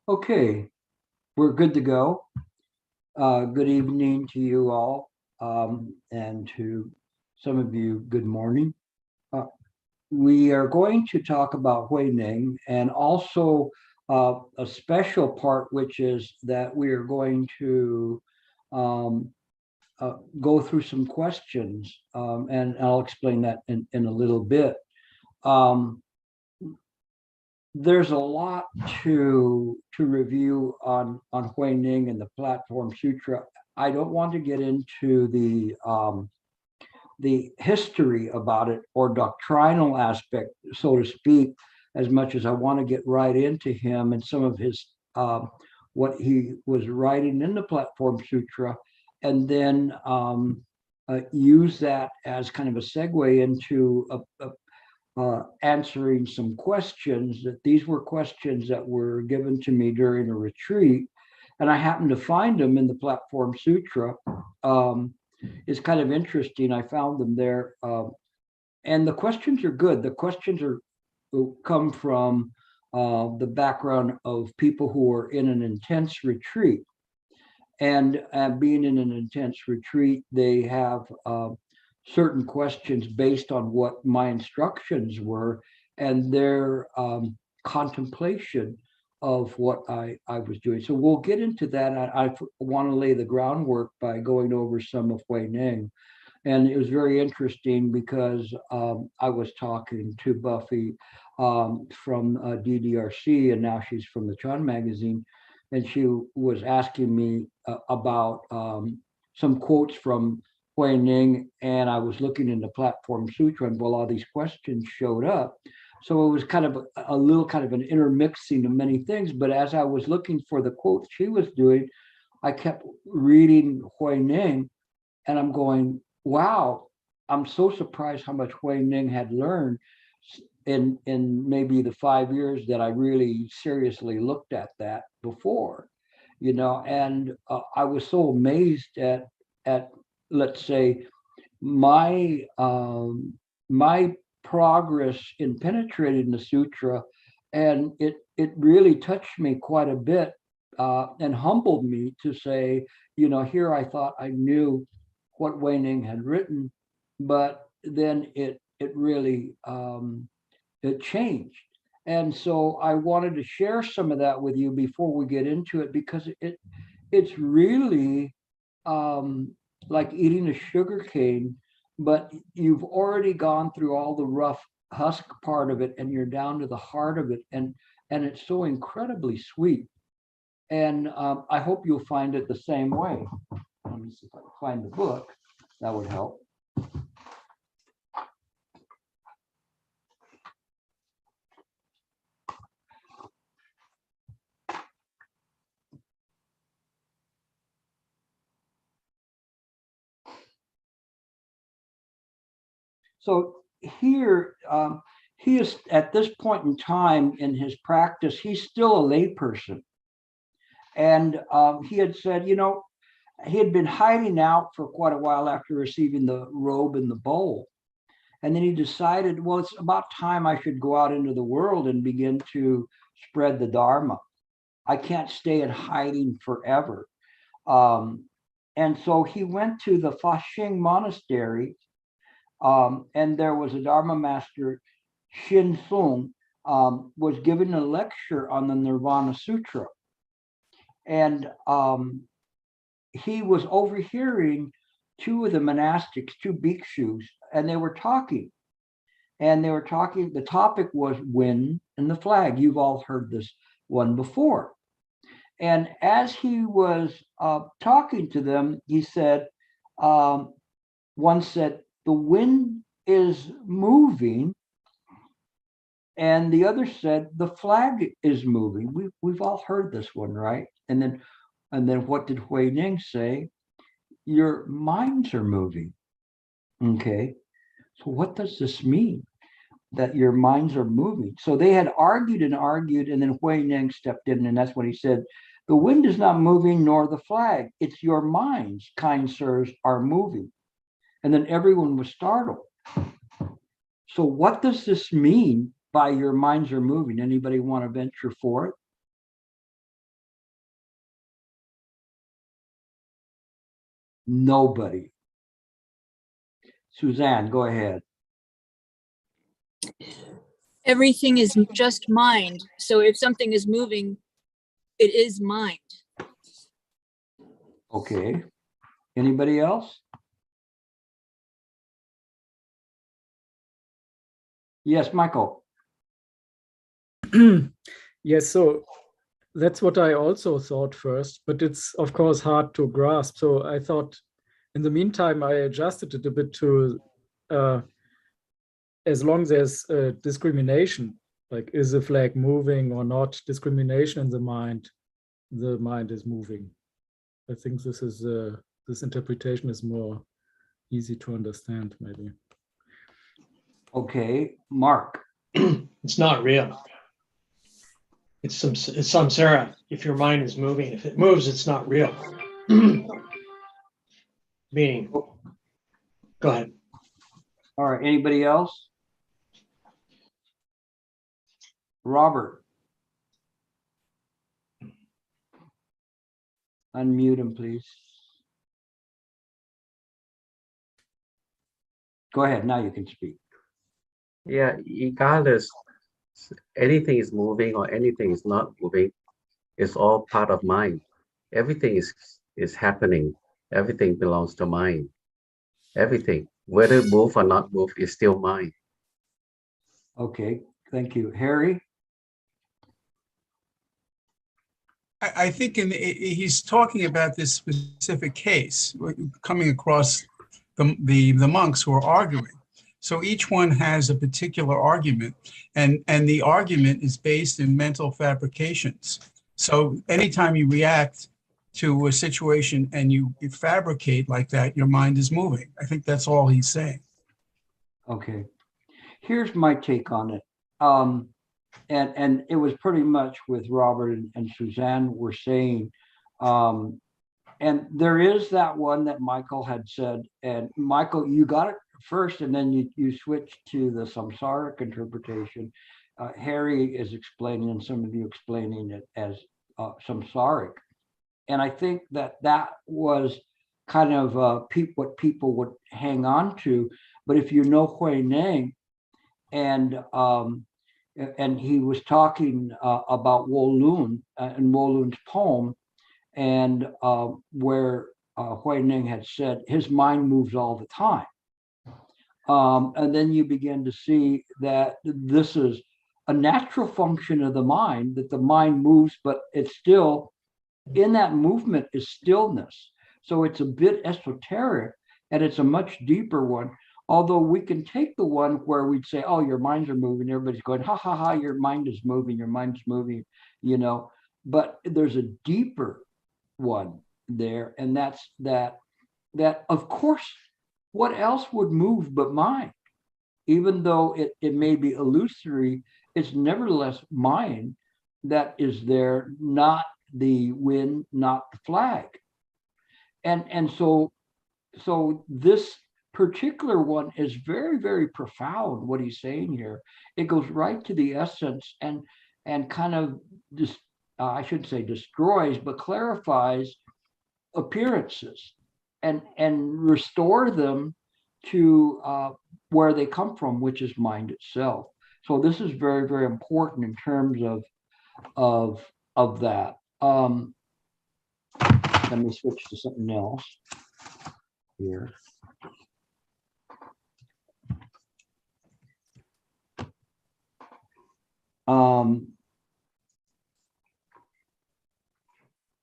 Okay, we're good to go. Good evening to you all, and to some of you, good morning. Uh, we are going to talk about Huineng and also a special part, which is that we are going to um, go through some questions, and I'll explain that in a little bit. Um, there's a lot to review on Huineng and the Platform Sutra. I don't want to get into the history about it or doctrinal aspect, so to speak, as much as I want to get right into him and some of his what he was writing in the Platform Sutra, and then use that as kind of a segue into answering some questions. That these were questions that were given to me during a retreat, and I happened to find them in the Platform Sutra. It's kind of interesting. I found them there, and the questions are good. The questions are come from the background of people who are in an intense retreat, and being in an intense retreat, they have certain questions based on what my instructions were and their contemplation of what I was doing. So we'll get into that. I want to lay the groundwork by going over some of Huineng. And it was very interesting because I was talking to Buffy from DDRC, and now she's from the Chan magazine, and she was asking me about some quotes from Huineng, and I was looking in the Platform Sutra, and well, all these questions showed up. So it was kind of a little kind of an intermixing of many things. But as I was looking for the quotes she was doing, I kept reading Huineng, and I'm going, wow, I'm so surprised how much Huineng had learned in maybe the 5 years that I really seriously looked at that before, and I was so amazed at let's say my progress in penetrating the sutra, and it really touched me quite a bit, and humbled me to say, here I thought I knew what Huineng had written, but then it really it changed. And so I wanted to share some of that with you before we get into it, because it's really like eating a sugar cane, but you've already gone through all the rough husk part of it, and you're down to the heart of it, and it's so incredibly sweet. And I hope you'll find it the same way. Let me see if I can find the book. That would help. So here, he is at this point in time in his practice, he's still a layperson. And he had said, he had been hiding out for quite a while after receiving the robe and the bowl. And then he decided, well, it's about time I should go out into the world and begin to spread the Dharma. I can't stay in hiding forever. And so he went to the Sheng monastery, and there was a Dharma master, Shin Sung, was giving a lecture on the Nirvana Sutra. And he was overhearing two of the monastics, two bhikshus, and they were talking. And they were talking, the topic was wind and the flag. You've all heard this one before. And as he was talking to them, he said, one said, the wind is moving. And the other said, the flag is moving. We've all heard this one, right? And then what did Huineng say? Your minds are moving. Okay. So what does this mean? That your minds are moving. So they had argued and argued, and then Huineng stepped in, and that's when he said, the wind is not moving, nor the flag. It's your minds, kind sirs, are moving. And then everyone was startled. So what does this mean by your minds are moving? Anybody want to venture for it? Nobody. Suzanne, go ahead. Everything is just mind. So if something is moving, it is mind. Okay. Anybody else? Yes, Michael. Yes, so that's what I also thought first, but it's of course hard to grasp. So I thought in the meantime, I adjusted it a bit to as long as there's discrimination, like is the flag moving or not, discrimination in the mind is moving. I think this is this interpretation is more easy to understand, maybe. Okay, Mark. It's not real. It's samsara. If your mind is moving, if it moves, it's not real. Meaning, go ahead. All right, anybody else? Robert. Unmute him, please. Go ahead, now you can speak. Yeah, regardless, anything is moving or anything is not moving, it's all part of mind. Everything is happening. Everything belongs to mind. Everything, whether move or not move, is still mind. Okay, thank you. Harry? I think he's talking about this specific case, coming across the monks who are arguing. So each one has a particular argument, and the argument is based in mental fabrications. So anytime you react to a situation and you fabricate like that, your mind is moving. I think that's all he's saying. Okay. Here's my take on it. And it was pretty much with Robert and Suzanne were saying, and there is that one that Michael had said, and Michael, you got it first, and then you switched to the samsaric interpretation. Harry is explaining, and some of you explaining it as samsaric. And I think that was kind of what people would hang on to. But if you know Huineng, and he was talking about Wolun and Wolun's poem, and where Huineng had said his mind moves all the time. And then you begin to see that this is a natural function of the mind, that the mind moves, but it's still, in that movement is stillness. So it's a bit esoteric, and it's a much deeper one. Although we can take the one where we'd say, oh, your minds are moving, everybody's going, ha, ha, ha, your mind is moving, you know, but there's a deeper one there. And that's that of course, what else would move but mind? Even though it may be illusory, it's nevertheless mind that is there, not the wind, not the flag. And so this particular one is very, very profound, what he's saying here. It goes right to the essence and kind of just, I shouldn't say destroys, but clarifies appearances and restore them to where they come from, which is mind itself. So this is very, very important in terms of that. Let me switch to something else here.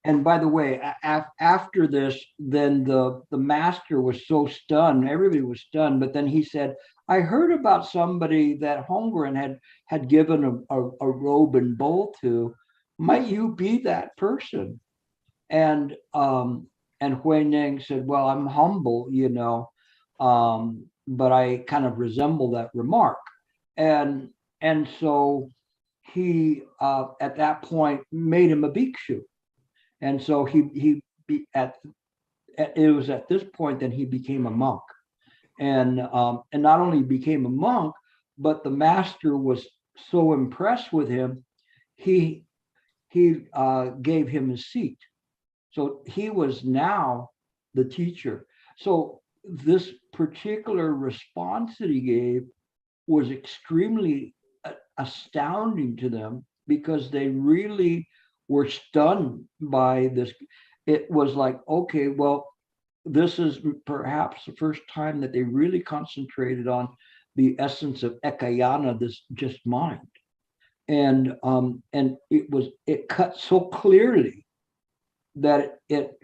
And by the way, after this, then the master was so stunned, everybody was stunned, but then he said, I heard about somebody that Holmgren had given a robe and bowl to. Might you be that person? And Huineng said, well, I'm humble, you know, but I kind of resemble that remark. And so he at that point made him a bhikshu. And so it was at this point that he became a monk. And not only became a monk, but the master was so impressed with him, he gave him a seat. So he was now the teacher. So this particular response that he gave was extremely astounding to them, because they really were stunned by this. It was like, okay, well, this is perhaps the first time that they really concentrated on the essence of ekayana, this just mind. And it cut so clearly that it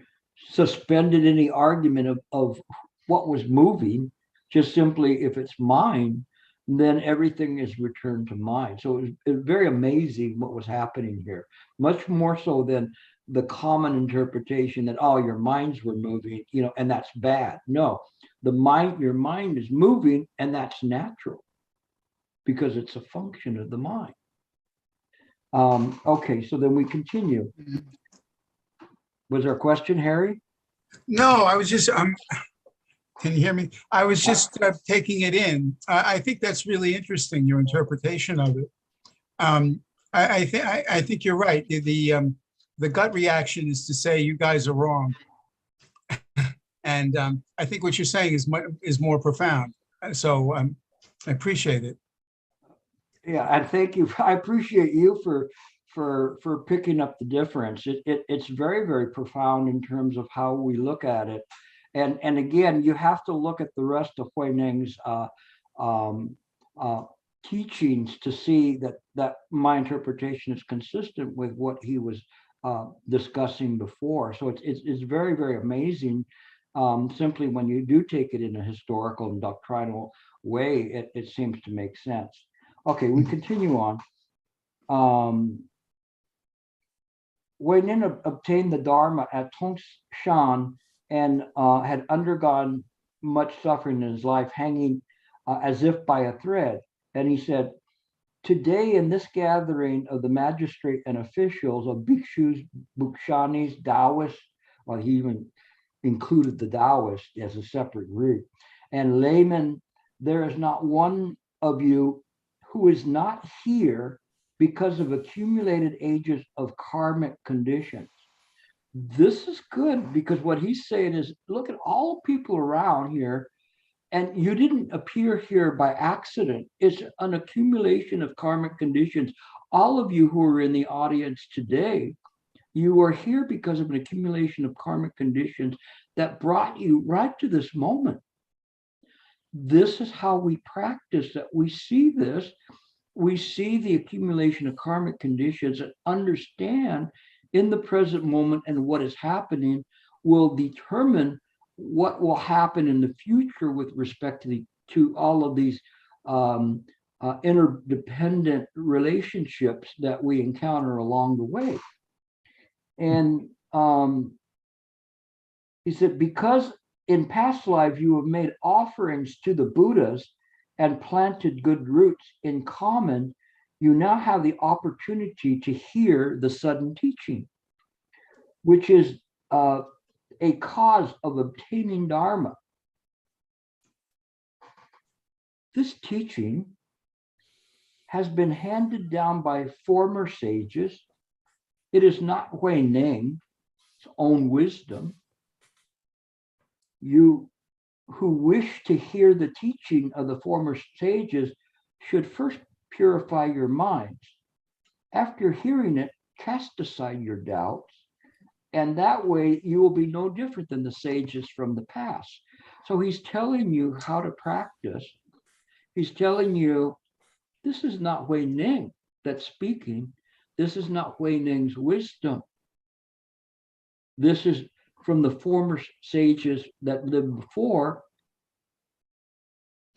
suspended any argument of what was moving. Just simply, if it's mind, then everything is returned to mind. So it was very amazing what was happening here, much more so than the common interpretation that, oh, your minds were moving, and that's bad. No, your mind is moving, and that's natural because it's a function of the mind. Okay, so then we continue. Was there a question, Harry? No, I was just, can you hear me? I was just taking it in. I think that's really interesting, your interpretation of it. I think you're right. The gut reaction is to say you guys are wrong. And I think what you're saying is more profound. So I appreciate it. Yeah, and thank you. I appreciate you for picking up the difference. It's very, very profound in terms of how we look at it. And again, you have to look at the rest of Huineng's teachings to see that my interpretation is consistent with what he was discussing before. So it's very, very amazing. Simply when you do take it in a historical and doctrinal way, it seems to make sense. Okay, we continue on. Huineng obtained the Dharma at Tongshan and had undergone much suffering in his life, hanging as if by a thread. And he said, today in this gathering of the magistrate and officials of bhikshus, bhukshanis, Taoists, well, he even included the Taoists as a separate group, and laymen, there is not one of you who is not here because of accumulated ages of karmic conditions. This is good, because what he's saying is, look at all people around here, and you didn't appear here by accident. It's an accumulation of karmic conditions. All of you who are in the audience today, you are here because of an accumulation of karmic conditions that brought you right to this moment. This is how we practice, that we see this. We see the accumulation of karmic conditions and understand in the present moment, and what is happening will determine what will happen in the future with respect to all of these interdependent relationships that we encounter along the way. And he said, because in past life you have made offerings to the Buddhas and planted good roots in common, you now have the opportunity to hear the sudden teaching, which is a cause of obtaining Dharma. This teaching has been handed down by former sages. It is not Huineng's own wisdom. You who wish to hear the teaching of the former sages should first purify your minds. After hearing it, cast aside your doubts, and that way you will be no different than the sages from the past. So he's telling you how to practice. He's telling you, this is not Huineng that's speaking. This is not Huineng's wisdom. This is from the former sages that lived before,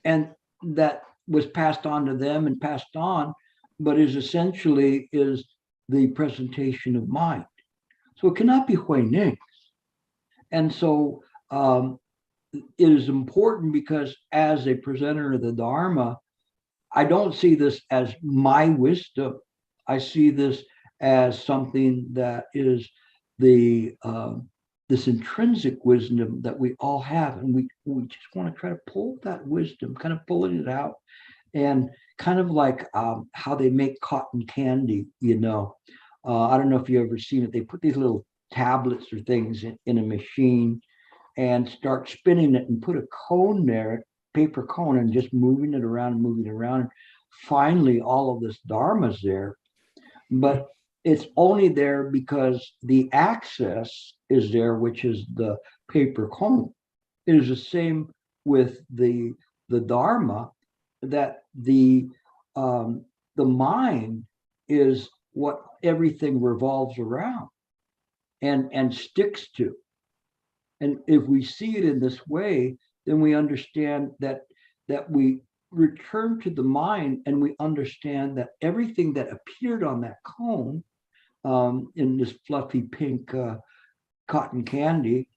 and that was passed on to them and passed on, but is essentially is the presentation of mind. So it cannot be Huineng's. And so it is important, because as a presenter of the Dharma, I don't see this as my wisdom. I see this as something that is the this intrinsic wisdom that we all have, and we just want to try to pull that wisdom, kind of pulling it out, and kind of like how they make cotton candy, I don't know if you've ever seen it. They put these little tablets or things in a machine, and start spinning it and put a cone there, paper cone, and just moving it around, moving it around. Finally, all of this Dharma's there, but it's only there because the access is there, which is the paper cone. It is the same with the Dharma, that the mind is what everything revolves around and sticks to. And if we see it in this way, then we understand that we return to the mind, and we understand that everything that appeared on that cone, in this fluffy pink cotton candy,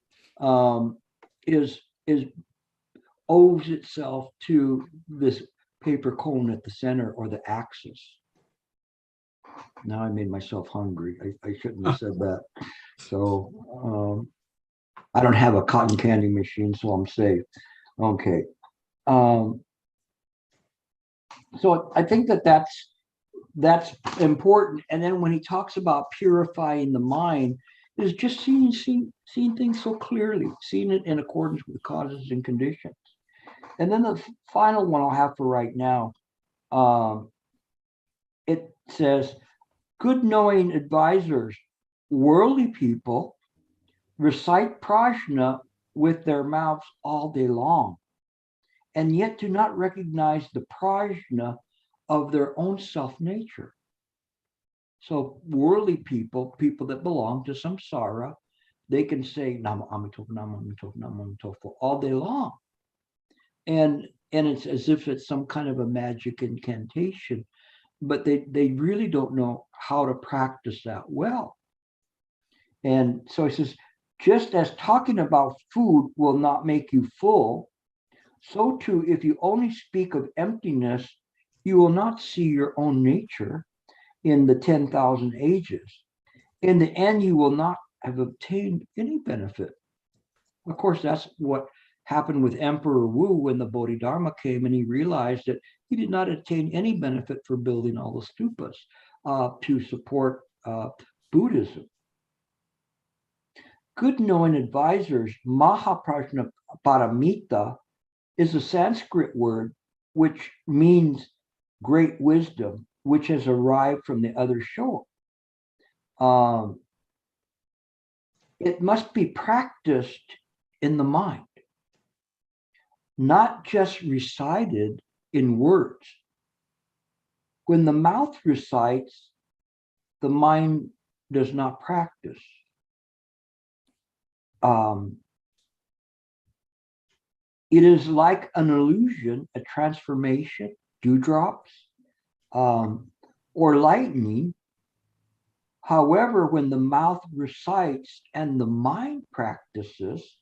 is owes itself to this paper cone at the center, or the axis. Now I made myself hungry. I shouldn't have said that. So I don't have a cotton candy machine, so I'm safe. Okay. So I think that's important. And then when he talks about purifying the mind, is just seeing things so clearly, seeing it in accordance with causes and conditions. And then the final one I'll have for right now, it says, good knowing advisors, worldly people, recite prajna with their mouths all day long, and yet do not recognize the prajna of their own self-nature. So worldly people that belong to samsara, they can say Nam Amitofu, Nam Amitofu, Nam Amitofu all day long. And it's as if it's some kind of a magic incantation, but they really don't know how to practice that well. And so he says, just as talking about food will not make you full, so too, if you only speak of emptiness, you will not see your own nature in the 10,000 ages. In the end, you will not have obtained any benefit. Of course, that's what happened with Emperor Wu when the Bodhidharma came, and he realized that he did not attain any benefit for building all the stupas to support Buddhism. Good knowing advisors, Mahaprajna Paramita, is a Sanskrit word which means great wisdom, which has arrived from the other shore. It must be practiced in the mind, not just recited in words. When the mouth recites, the mind does not practice. It is like an illusion, a transformation, dewdrops, or lightning. However, when the mouth recites and the mind practices,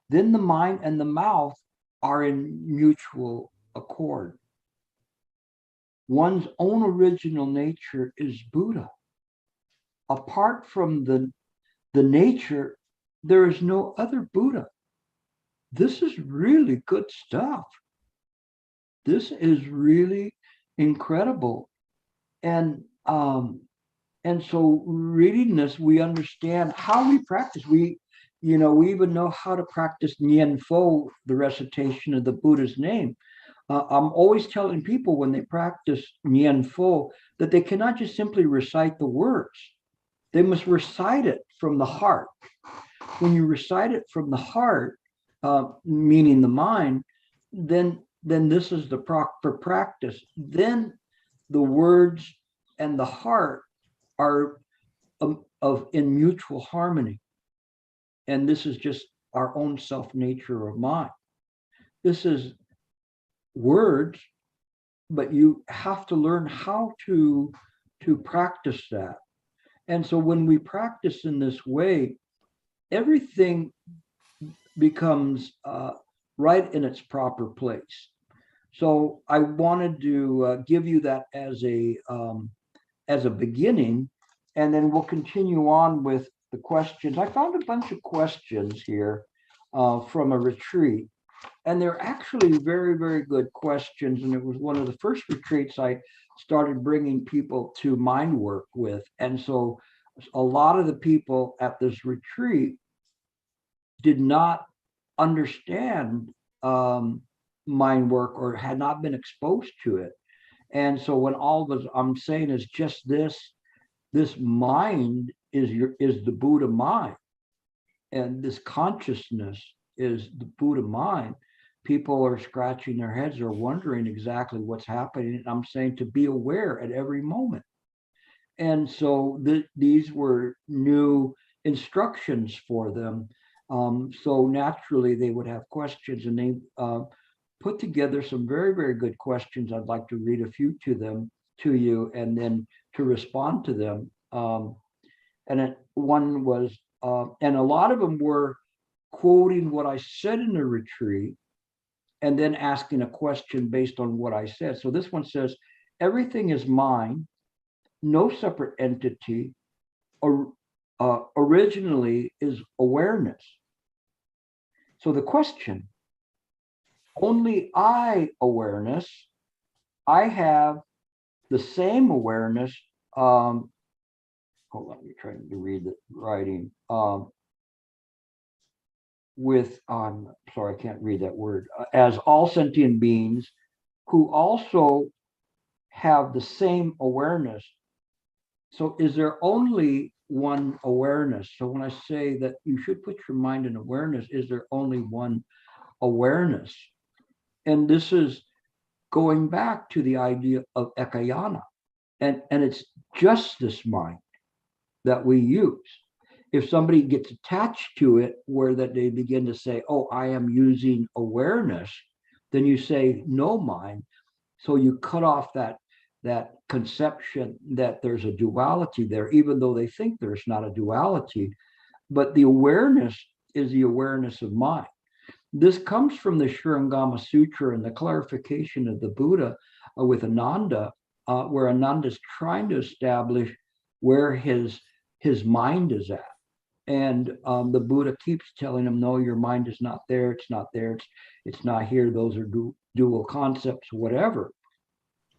then the mind and the mouth are in mutual accord. One's own original nature is Buddha. Apart from the nature, there is no other Buddha. This is really good stuff. This is really incredible. And so reading this, we understand how we practice. We even know how to practice Nien Pho, the recitation of the Buddha's name. I'm always telling people when they practice Nien Pho that they cannot just simply recite the words. They must recite it from the heart. When you recite it from the heart, meaning the mind, then this is the proper practice. Then the words and the heart are in mutual harmony. And this is just our own self-nature of mind. This is words, but you have to learn how to practice that. And so when we practice in this way, everything becomes right in its proper place. So I wanted to give you that as a beginning, and then we'll continue on with the questions. I found a bunch of questions here from a retreat, and they're actually very, very good questions. And it was one of the first retreats I started bringing people to mind work with. And so a lot of the people at this retreat did not understand mind work or had not been exposed to it. And so when all of us, I'm saying is just this mind is the Buddha mind, and this consciousness is the Buddha mind. People are scratching their heads or wondering exactly what's happening. And I'm saying to be aware at every moment. And so these were new instructions for them. So naturally they would have questions, and they put together some very, very good questions. I'd like to read a few to you and then to respond to them. One was, and a lot of them were quoting what I said in the retreat and then asking a question based on what I said. So this one says, everything is mind, no separate entity, originally is awareness. So the question, only I awareness, I have the same awareness. Hold on, you're trying to read the writing. Sorry, I can't read that word. As all sentient beings who also have the same awareness. So is there only one awareness? So when I say that you should put your mind in awareness, is there only one awareness? And this is going back to the idea of ekayana. And it's just this mind that we use. If somebody gets attached to it where that they begin to say, oh, I am using awareness, then you say no mind. So you cut off that conception that there's a duality there, even though they think there's not a duality. But the awareness is the awareness of mind. This comes from the Shurangama Sutra and the clarification of the Buddha with Ananda, where Ananda is trying to establish where his mind is at. And the Buddha keeps telling him, no, your mind is not there. It's not there. It's not here. Those are dual concepts, whatever.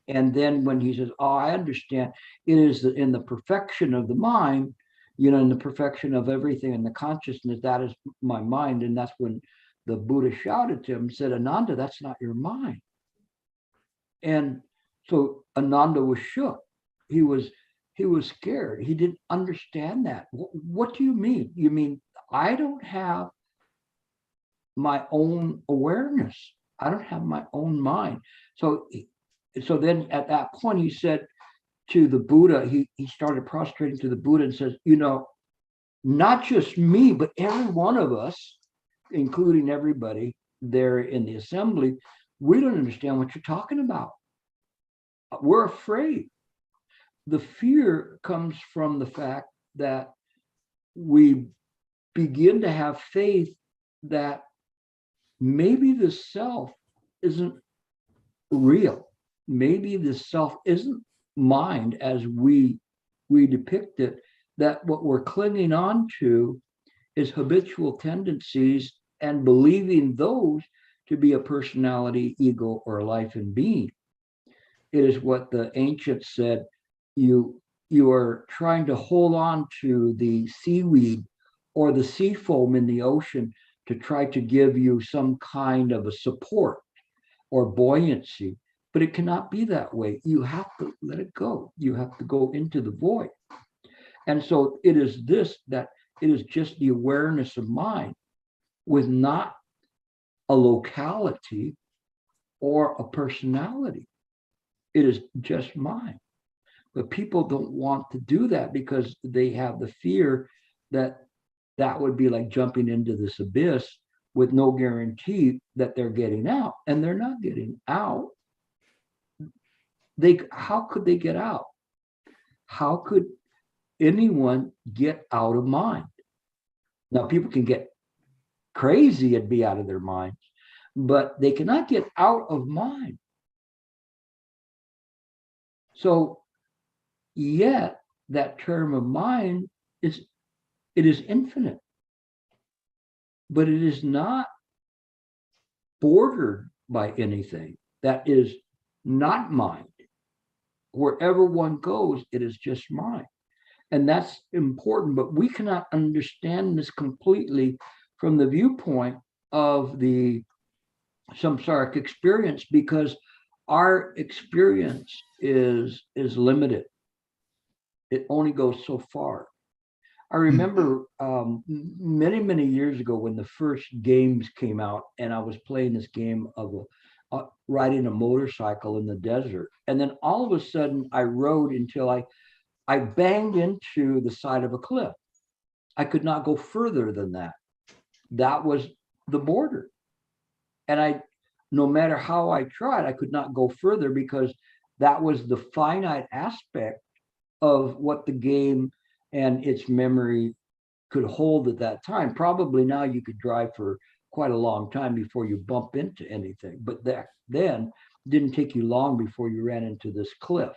And then when he says, oh, I understand, it is in the perfection of the mind, in the perfection of everything in the consciousness, that is my mind. And that's when the Buddha shouted to him, said, Ananda, that's not your mind. And so Ananda was shook. He was scared. He didn't understand that. What do you mean? You mean I don't have my own awareness? I don't have my own mind. So then at that point, he said to the Buddha, he started prostrating to the Buddha and says, not just me, but every one of us, including everybody there in the assembly, we don't understand what you're talking about. We're afraid. The fear comes from the fact that we begin to have faith that maybe the self isn't real. Maybe the self isn't mind as we depict it, that what we're clinging on to is habitual tendencies and believing those to be a personality, ego, or life and being. It is what the ancients said, you are trying to hold on to the seaweed or the sea foam in the ocean to try to give you some kind of a support or buoyancy, but it cannot be that way. You have to let it go. You have to go into the void. And so it is that it is just the awareness of mind with not a locality or a personality. It is just mind. But people don't want to do that because they have the fear that would be like jumping into this abyss with no guarantee that they're getting out. And they're not getting out. How could they get out? How could anyone get out of mind? Now, people can get crazy and be out of their minds, but they cannot get out of mind. So yet that term of mind is infinite, but it is not bordered by anything that is not mind. Wherever one goes, it is just mind. And that's important, but we cannot understand this completely from the viewpoint of the samsaric experience, because our experience is limited. It only goes so far. I remember many years ago when the first games came out, and I was playing this game of riding a motorcycle in the desert, and then all of a sudden I rode until I banged into the side of a cliff. I could not go further than that. That was the border. And no matter how I tried, I could not go further, because that was the finite aspect of what the game and its memory could hold at that time. Probably now you could drive for quite a long time before you bump into anything. But then it didn't take you long before you ran into this cliff.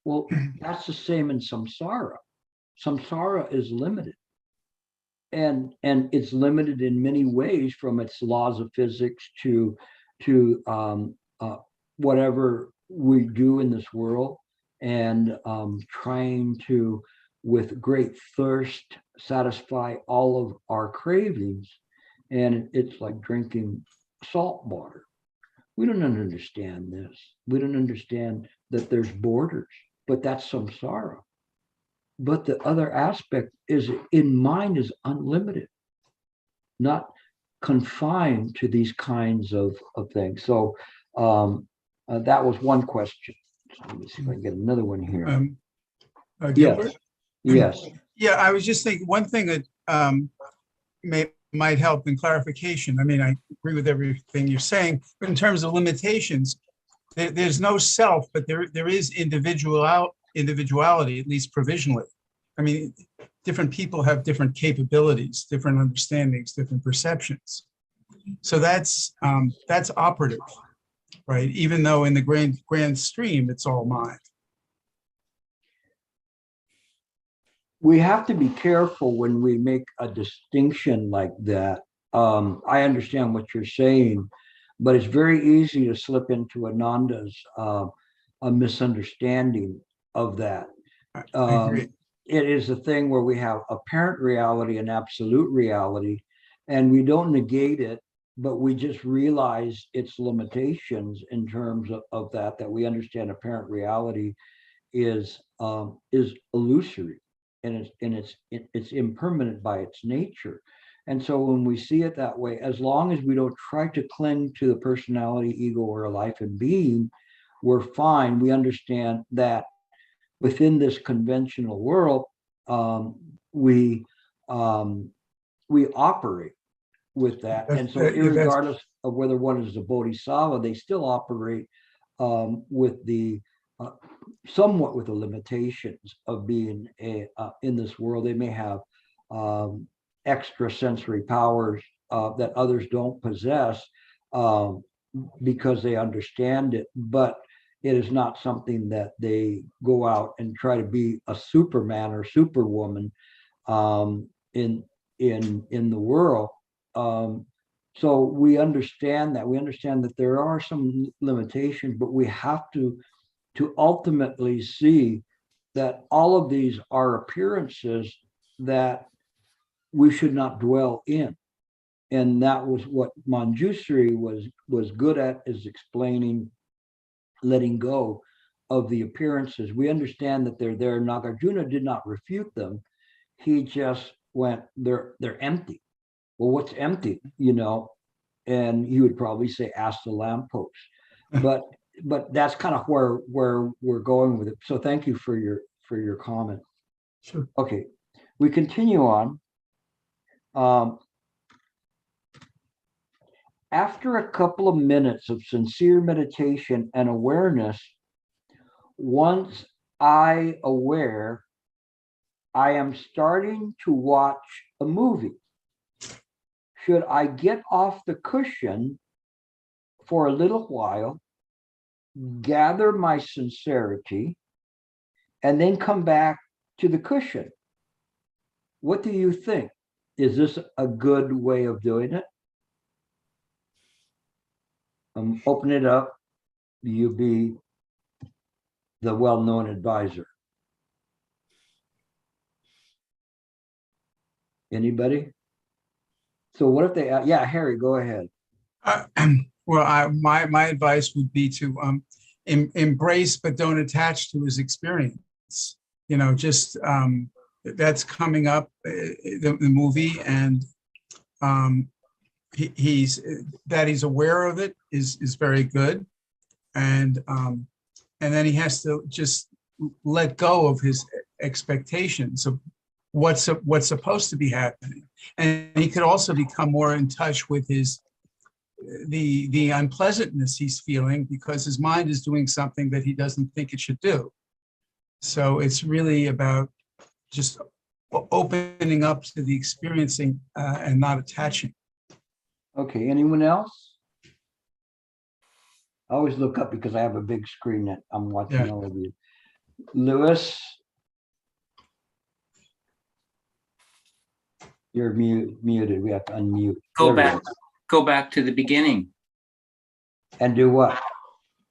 Well, that's the same in samsara. Samsara is limited. And it's limited in many ways, from its laws of physics to whatever we do in this world, and trying to, with great thirst, satisfy all of our cravings. And it's like drinking salt water. We don't understand this. We don't understand that there's borders, but that's samsara. But the other aspect is, in mind, is unlimited, not confined to these kinds of things. So that was one question. So let me see if I can get another one here. Gilbert? Yes. Yeah, I was just thinking, one thing that might help in clarification. I mean, I agree with everything you're saying, but in terms of limitations, there's no self, but there is individuality, at least provisionally. I mean, different people have different capabilities, different understandings, different perceptions. So that's operative, right? Even though in the grand stream, it's all mind. We have to be careful when we make a distinction like that. I understand what you're saying, but it's very easy to slip into Ananda's a misunderstanding of that. I agree. It is a thing where we have apparent reality and absolute reality, and we don't negate it, but we just realize its limitations in terms of that we understand apparent reality is illusory, and it's impermanent by its nature. And so when we see it that way, as long as we don't try to cling to the personality, ego, or life and being, we're fine. We understand that within this conventional world, we operate with that. And so irregardless of whether one is a bodhisattva, they still operate with the somewhat with the limitations of being in this world. They may have extrasensory powers that others don't possess because they understand it, but it is not something that they go out and try to be a Superman or Superwoman in the world. So we understand that. We understand that there are some limitations, but we have to ultimately see that all of these are appearances that we should not dwell in. And that was what Manjusri was good at, is explaining, letting go of the appearances. We understand that they're there. Nagarjuna did not refute them. He just went, they're empty. Well, what's empty, And he would probably say, ask the lamppost. But that's kind of where we're going with it. So thank you for your comment. Sure. Okay, we continue on. After a couple of minutes of sincere meditation and awareness, once I aware, I am starting to watch a movie. Should I get off the cushion for a little while, gather my sincerity, and then come back to the cushion? What do you think? Is this a good way of doing it? Open it up. You be the well-known advisor. Anybody? So what if they, yeah, Harry, go ahead. Well, my advice would be to embrace but don't attach to his experience. You know, just that's coming up the movie, and he's aware of it is very good, and then he has to just let go of his expectations of what's supposed to be happening, and he could also become more in touch with the unpleasantness he's feeling because his mind is doing something that he doesn't think it should do. So it's really about just opening up to the experiencing and not attaching. Okay, anyone else? I always look up because I have a big screen that I'm watching Yeah. all of you. Lewis? You're muted. We have to unmute. There we Go back to the beginning. And do what?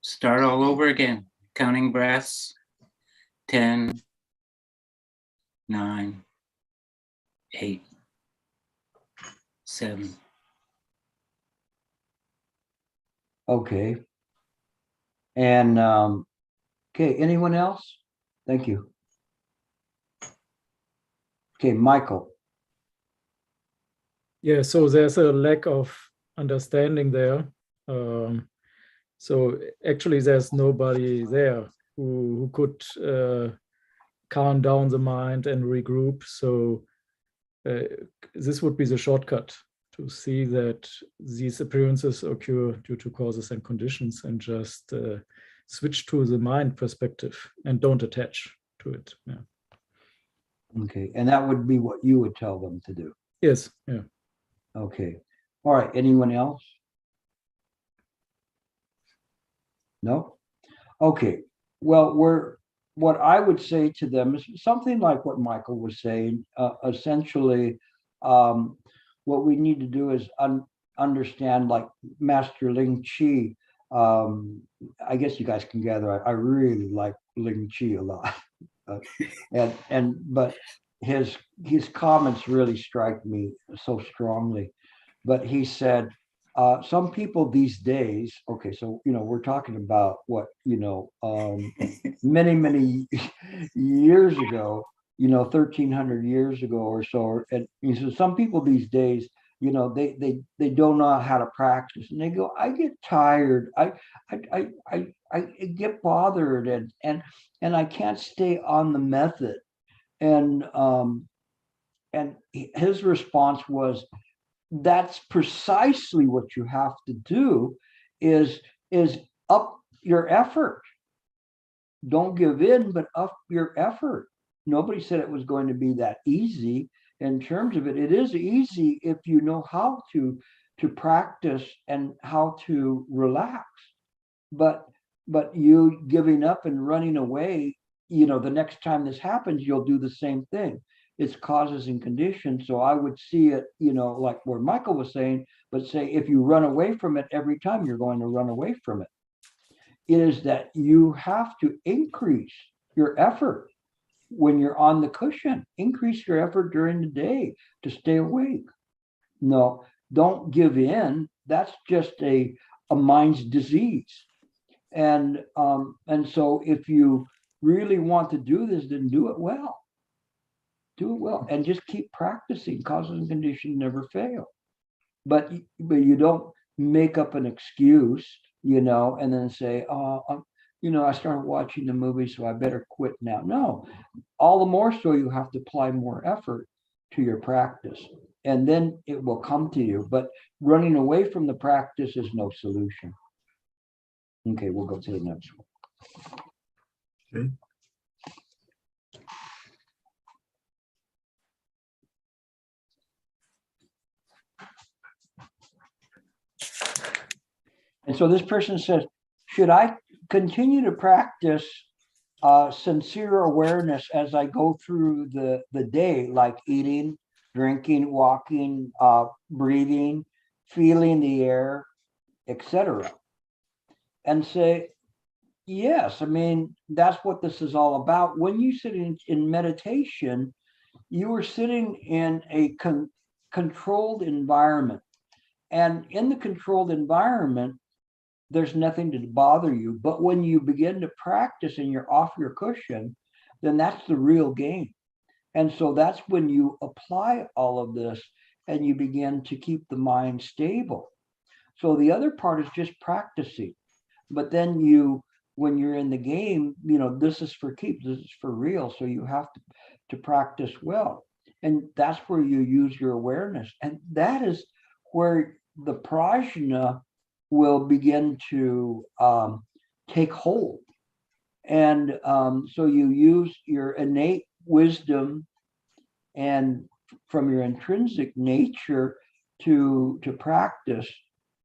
Start all over again. Counting breaths. 10, 9, 8, 7. Okay. And okay, anyone else? Thank you. Okay, Michael. Yeah, so there's a lack of understanding there. So actually there's nobody there who could calm down the mind and regroup. So this would be the shortcut to see that these appearances occur due to causes and conditions, and just switch to the mind perspective and don't attach to it. Yeah. Okay, and that would be what you would tell them to do. Yes. Yeah. Okay. All right. Anyone else? No? Okay. Well, what I would say to them is something like what Michael was saying. Essentially, what we need to do is understand, like Master Ling Chi. I guess you guys can gather, I really like Ling Chi a lot. But his comments really strike me so strongly. But he said, some people these days, okay, so we're talking about what many years ago, 1300 years ago or so, and he said some people these days, they don't know how to practice, and they go, I get tired, I get bothered, and I can't stay on the method. And his response was, that's precisely what you have to do, is up your effort. Don't give in, but up your effort. Nobody said it was going to be that easy. In terms of it, it is easy if you know how to practice and how to relax. But you giving up and running away, the next time this happens, you'll do the same thing. It's causes and conditions. So I would see it, like where Michael was saying, but say if you run away from it every time, you're going to run away from it. It is that you have to increase your effort when you're on the cushion. Increase your effort during the day to stay awake. No, don't give in. That's just a mind's disease. And so if you really want to do this, then do it well. Do it well, and just keep practicing. Causes and conditions never fail. But you don't make up an excuse, and then say, oh, I started watching the movie, so I better quit now. No, all the more so you have to apply more effort to your practice, and then it will come to you. But running away from the practice is no solution. Okay, we'll go to the next one. Okay. And so this person says, should I continue to practice sincere awareness as I go through the day, like eating, drinking, walking, breathing, feeling the air, etc.? And say, yes, I mean, that's what this is all about. When you sit in meditation, you are sitting in controlled environment. And in the controlled environment, there's nothing to bother you. But when you begin to practice and you're off your cushion, then that's the real game. And so that's when you apply all of this and you begin to keep the mind stable. So the other part is just practicing. But then when you're in the game, this is for keeps, this is for real. So you have to practice well. And that's where you use your awareness. And that is where the prajna will begin to take hold. And so you use your innate wisdom and from your intrinsic nature to practice.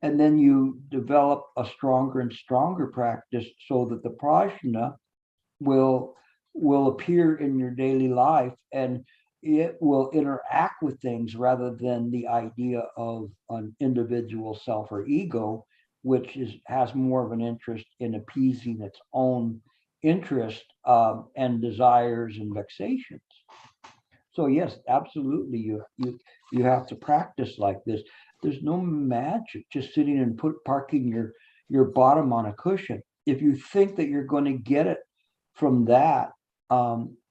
And then you develop a stronger and stronger practice so that the prajna will appear in your daily life, and it will interact with things rather than the idea of an individual self or ego, which has more of an interest in appeasing its own interest and desires and vexations. So yes, absolutely, you have to practice like this. There's no magic just sitting and parking your bottom on a cushion. If you think that you're going to get it from that,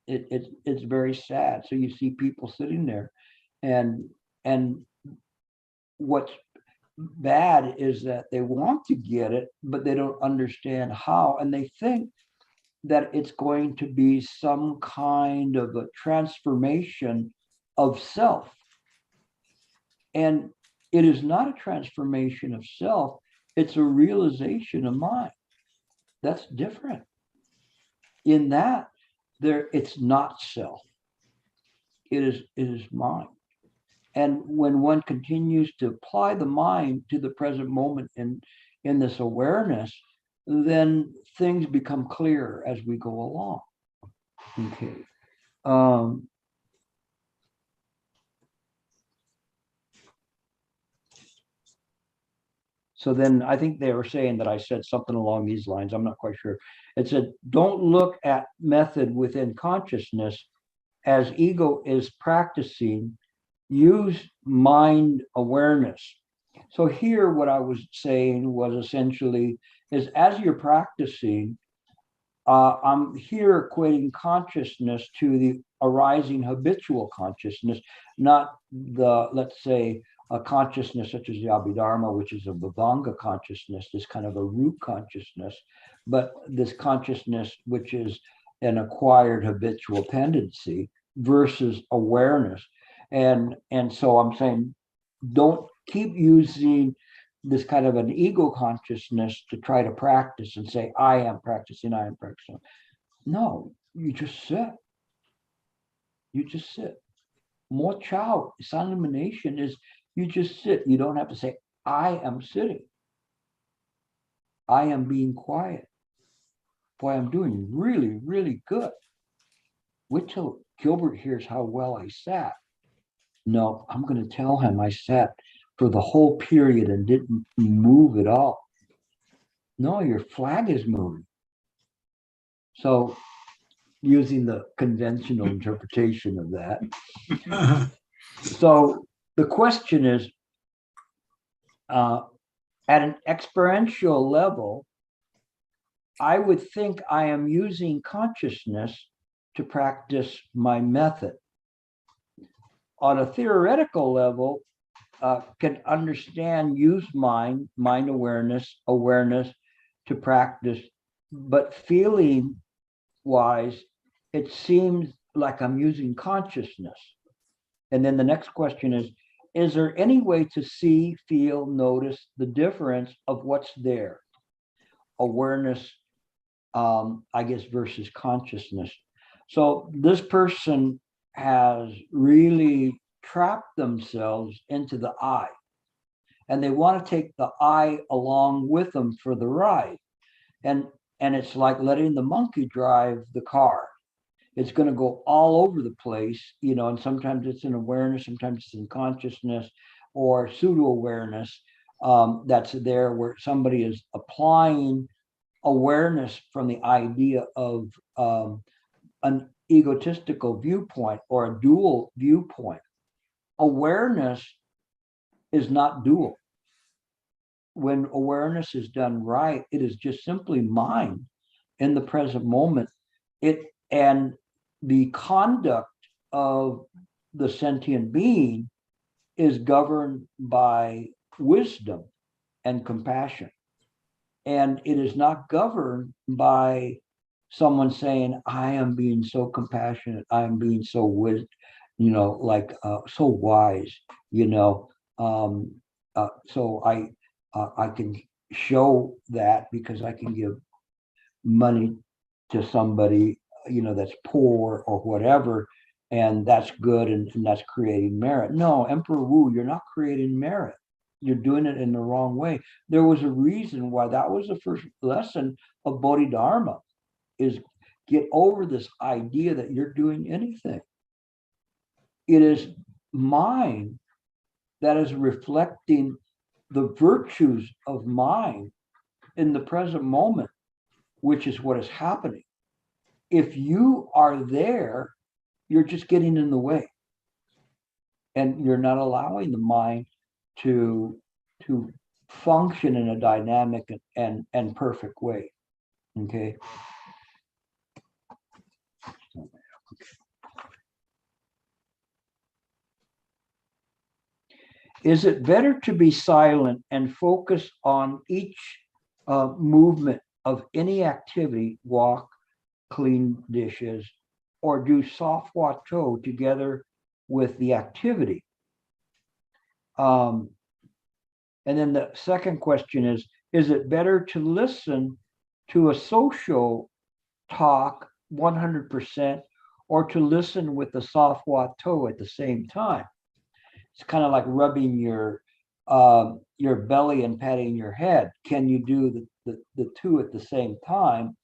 it's very sad. So you see people sitting there, and what's bad is that they want to get it, but they don't understand how, and they think that it's going to be some kind of a transformation of self. And it is not a transformation of self, it's a realization of mind. That's different. In that, it's not self. It is mind. And when one continues to apply the mind to the present moment in this awareness, then things become clearer as we go along. Okay. So then I think they were saying that I said something along these lines. I'm not quite sure. It said, don't look at method within consciousness as ego is practicing. Use mind awareness. So here, what I was saying was essentially is as you're practicing, I'm here equating consciousness to the arising habitual consciousness, not the, let's say, a consciousness such as the Abhidharma, which is a Vivanga consciousness, this kind of a root consciousness, but this consciousness, which is an acquired habitual tendency versus awareness. And so I'm saying, don't keep using this kind of an ego consciousness to try to practice and say, I am practicing, I am practicing. No, you just sit. You just sit. Mo Chao, silent elimination is you just sit. You don't have to say, I am sitting. I am being quiet. Boy, I'm doing really, really good. Wait till Gilbert hears how well I sat. No, I'm going to tell him I sat for the whole period and didn't move at all. No, your flag is moving. So using the conventional interpretation of that. So the question is, at an experiential level, I would think I am using consciousness to practice my method. On a theoretical level, can understand, use mind awareness to practice, but feeling wise, it seems like I'm using consciousness. And then the next question is there any way to see, feel, notice the difference of what's there? Awareness, I guess, versus consciousness. So this person has really trapped themselves into the I, and they want to take the I along with them for the ride. And it's like letting the monkey drive the car. It's going to go all over the place, and sometimes it's in awareness, sometimes it's in consciousness or pseudo awareness that's there, where somebody is applying awareness from the idea of an egotistical viewpoint or a dual viewpoint. awareness is not dual. When awareness is done right, it is just simply mind in the present moment. And the conduct of the sentient being is governed by wisdom and compassion. And it is not governed by someone saying, I am being so compassionate, I am being so so wise, so I can show that because I can give money to somebody, that's poor or whatever, and that's good, and that's creating merit. No, Emperor Wu, you're not creating merit. You're doing it in the wrong way. There was a reason why that was the first lesson of Bodhidharma, is get over this idea that you're doing anything. It is mind that is reflecting the virtues of mind in the present moment, which is what is happening. If you are there, you're just getting in the way. And you're not allowing the mind to function in a dynamic and perfect way. Okay. Is it better to be silent and focus on each movement of any activity, walk, clean dishes, or do soft wato together with the activity? And then the second question is it better to listen to a social talk 100% or to listen with the soft wato at the same time? It's kind of like rubbing your belly and patting your head. Can you do the two at the same time?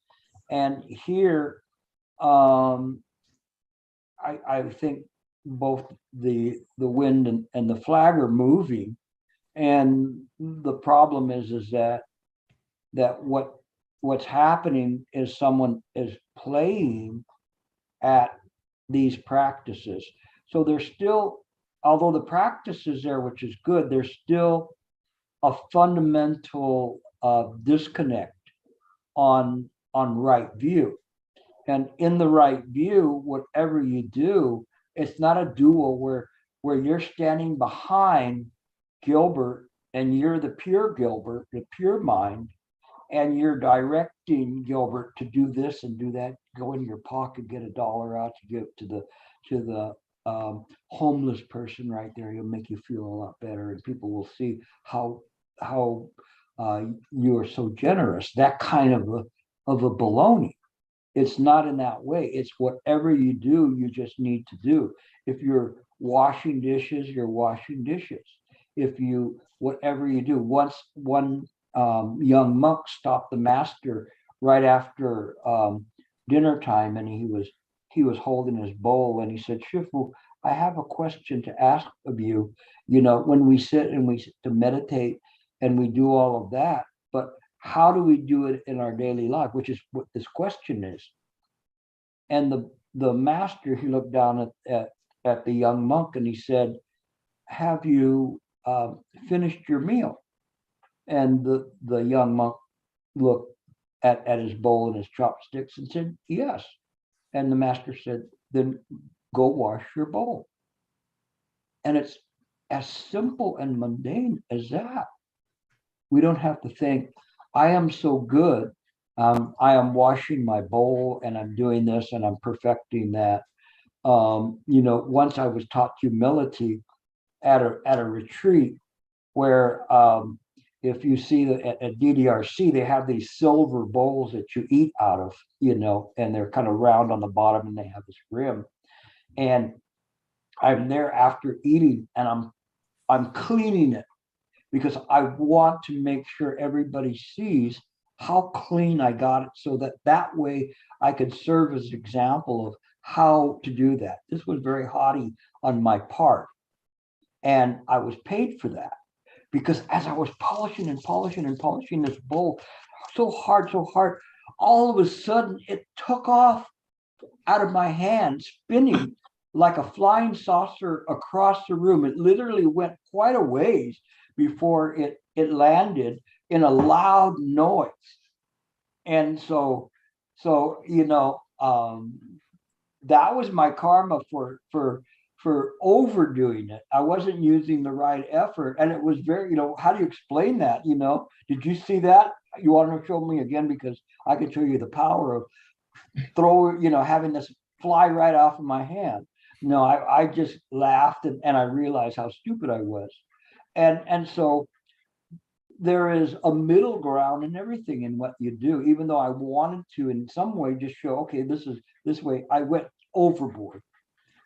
And here, I think both the wind and the flag are moving, and the problem is that what's happening is someone is playing at these practices. So there's still, although the practice is there, which is good, there's still a fundamental disconnect on right view. And in the right view, whatever you do, it's not a dual where you're standing behind Gilbert and you're the pure Gilbert, the pure mind, and you're directing Gilbert to do this and do that. Go in your pocket, get $1 out to give to the homeless person right there. He'll make you feel a lot better, and people will see how you are so generous. That kind of a baloney. It's not in that way. It's whatever you do, you just need to do. If you're washing dishes, you're washing dishes. If you, whatever you do, once one young monk stopped the master right after dinner time, and he was holding his bowl, and he said, Shifu, I have a question to ask of you. When we sit and to meditate and we do all of that, but how do we do it in our daily life, which is what this question is. And the master, he looked down at the young monk and he said, have you finished your meal? And the young monk looked at his bowl and his chopsticks and said, yes. And the master said, then go wash your bowl. And it's as simple and mundane as that. We don't have to think, I am so good. I am washing my bowl and I'm doing this and I'm perfecting that. Once I was taught humility at a retreat where if you see at DDRC, they have these silver bowls that you eat out of, and they're kind of round on the bottom and they have this rim. And I'm there after eating and I'm cleaning it because I want to make sure everybody sees how clean I got it, so that way I could serve as an example of how to do that. This was very haughty on my part, and I was paid for that, because as I was polishing and polishing and polishing this bowl so hard, all of a sudden it took off out of my hand, spinning, like a flying saucer across the room. It literally went quite a ways before it landed in a loud noise. And so that was my karma for overdoing it. I wasn't using the right effort, and it was very, how do you explain that? Did you see that? You want to show me again, because I could show you the power of having this fly right off of my hand. No, I just laughed, and I realized how stupid I was. And so there is a middle ground in everything in what you do, even though I wanted to in some way just show, okay, this way, I went overboard.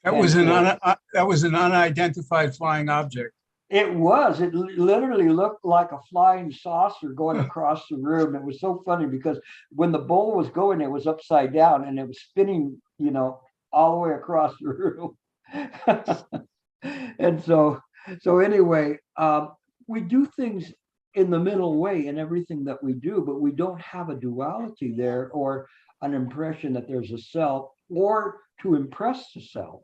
That was an unidentified flying object. It literally looked like a flying saucer going across the room. It was so funny because when the bowl was going, it was upside down and it was spinning, all the way across the room. And so anyway, we do things in the middle way in everything that we do, but we don't have a duality there or an impression that there's a self or to impress the self.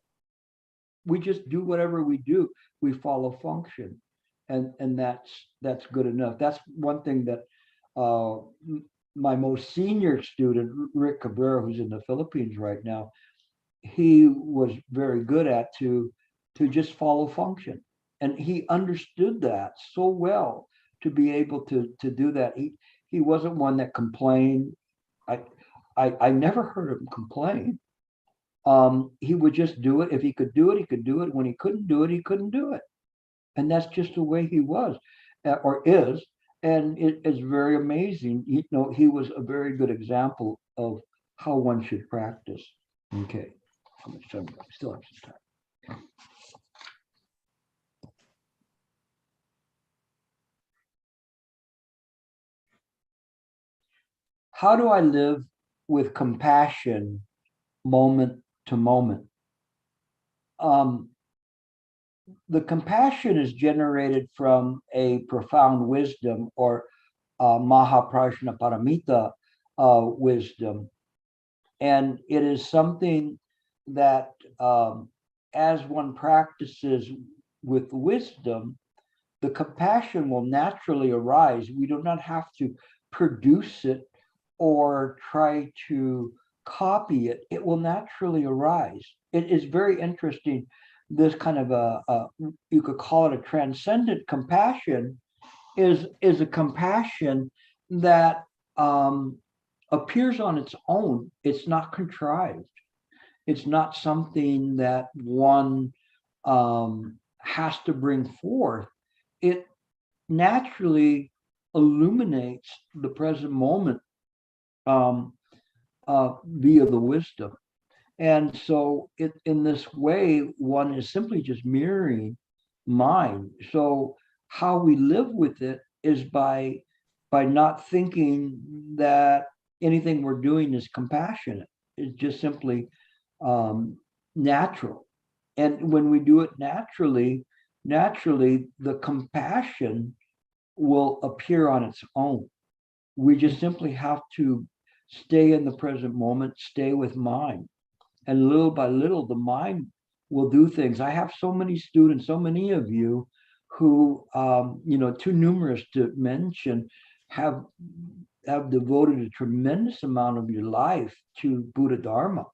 We just do whatever we do. We follow function, and that's good enough. That's one thing that my most senior student, Rick Cabrera, who's in the Philippines right now, he was very good at to just follow function, and he understood that so well to be able to do that. He wasn't one that complained. I never heard him complain. He would just do it. If he could do it, he could do it. When he couldn't do it, he couldn't do it. And that's just the way he was or is. And it is very amazing. He was a very good example of how one should practice. Okay. How much time? I still have some time. How do I live with compassion moment to moment? The compassion is generated from a profound wisdom or Mahaprajna Paramita wisdom. And it is something that as one practices with wisdom, the compassion will naturally arise. We do not have to produce it or try to copy it. It will naturally arise. It is very interesting. This kind of you could call it a transcendent compassion is a compassion that appears on its own. It's not contrived. It's not something that one has to bring forth. It naturally illuminates the present moment via the wisdom. And so in this way, one is simply just mirroring mind. So how we live with it is by not thinking that anything we're doing is compassionate. It's just simply natural. And when we do it naturally, the compassion will appear on its own. We just simply have to stay in the present moment, stay with mind. And little by little, the mind will do things. I have so many students, so many of you who, too numerous to mention, have devoted a tremendous amount of your life to Buddha Dharma.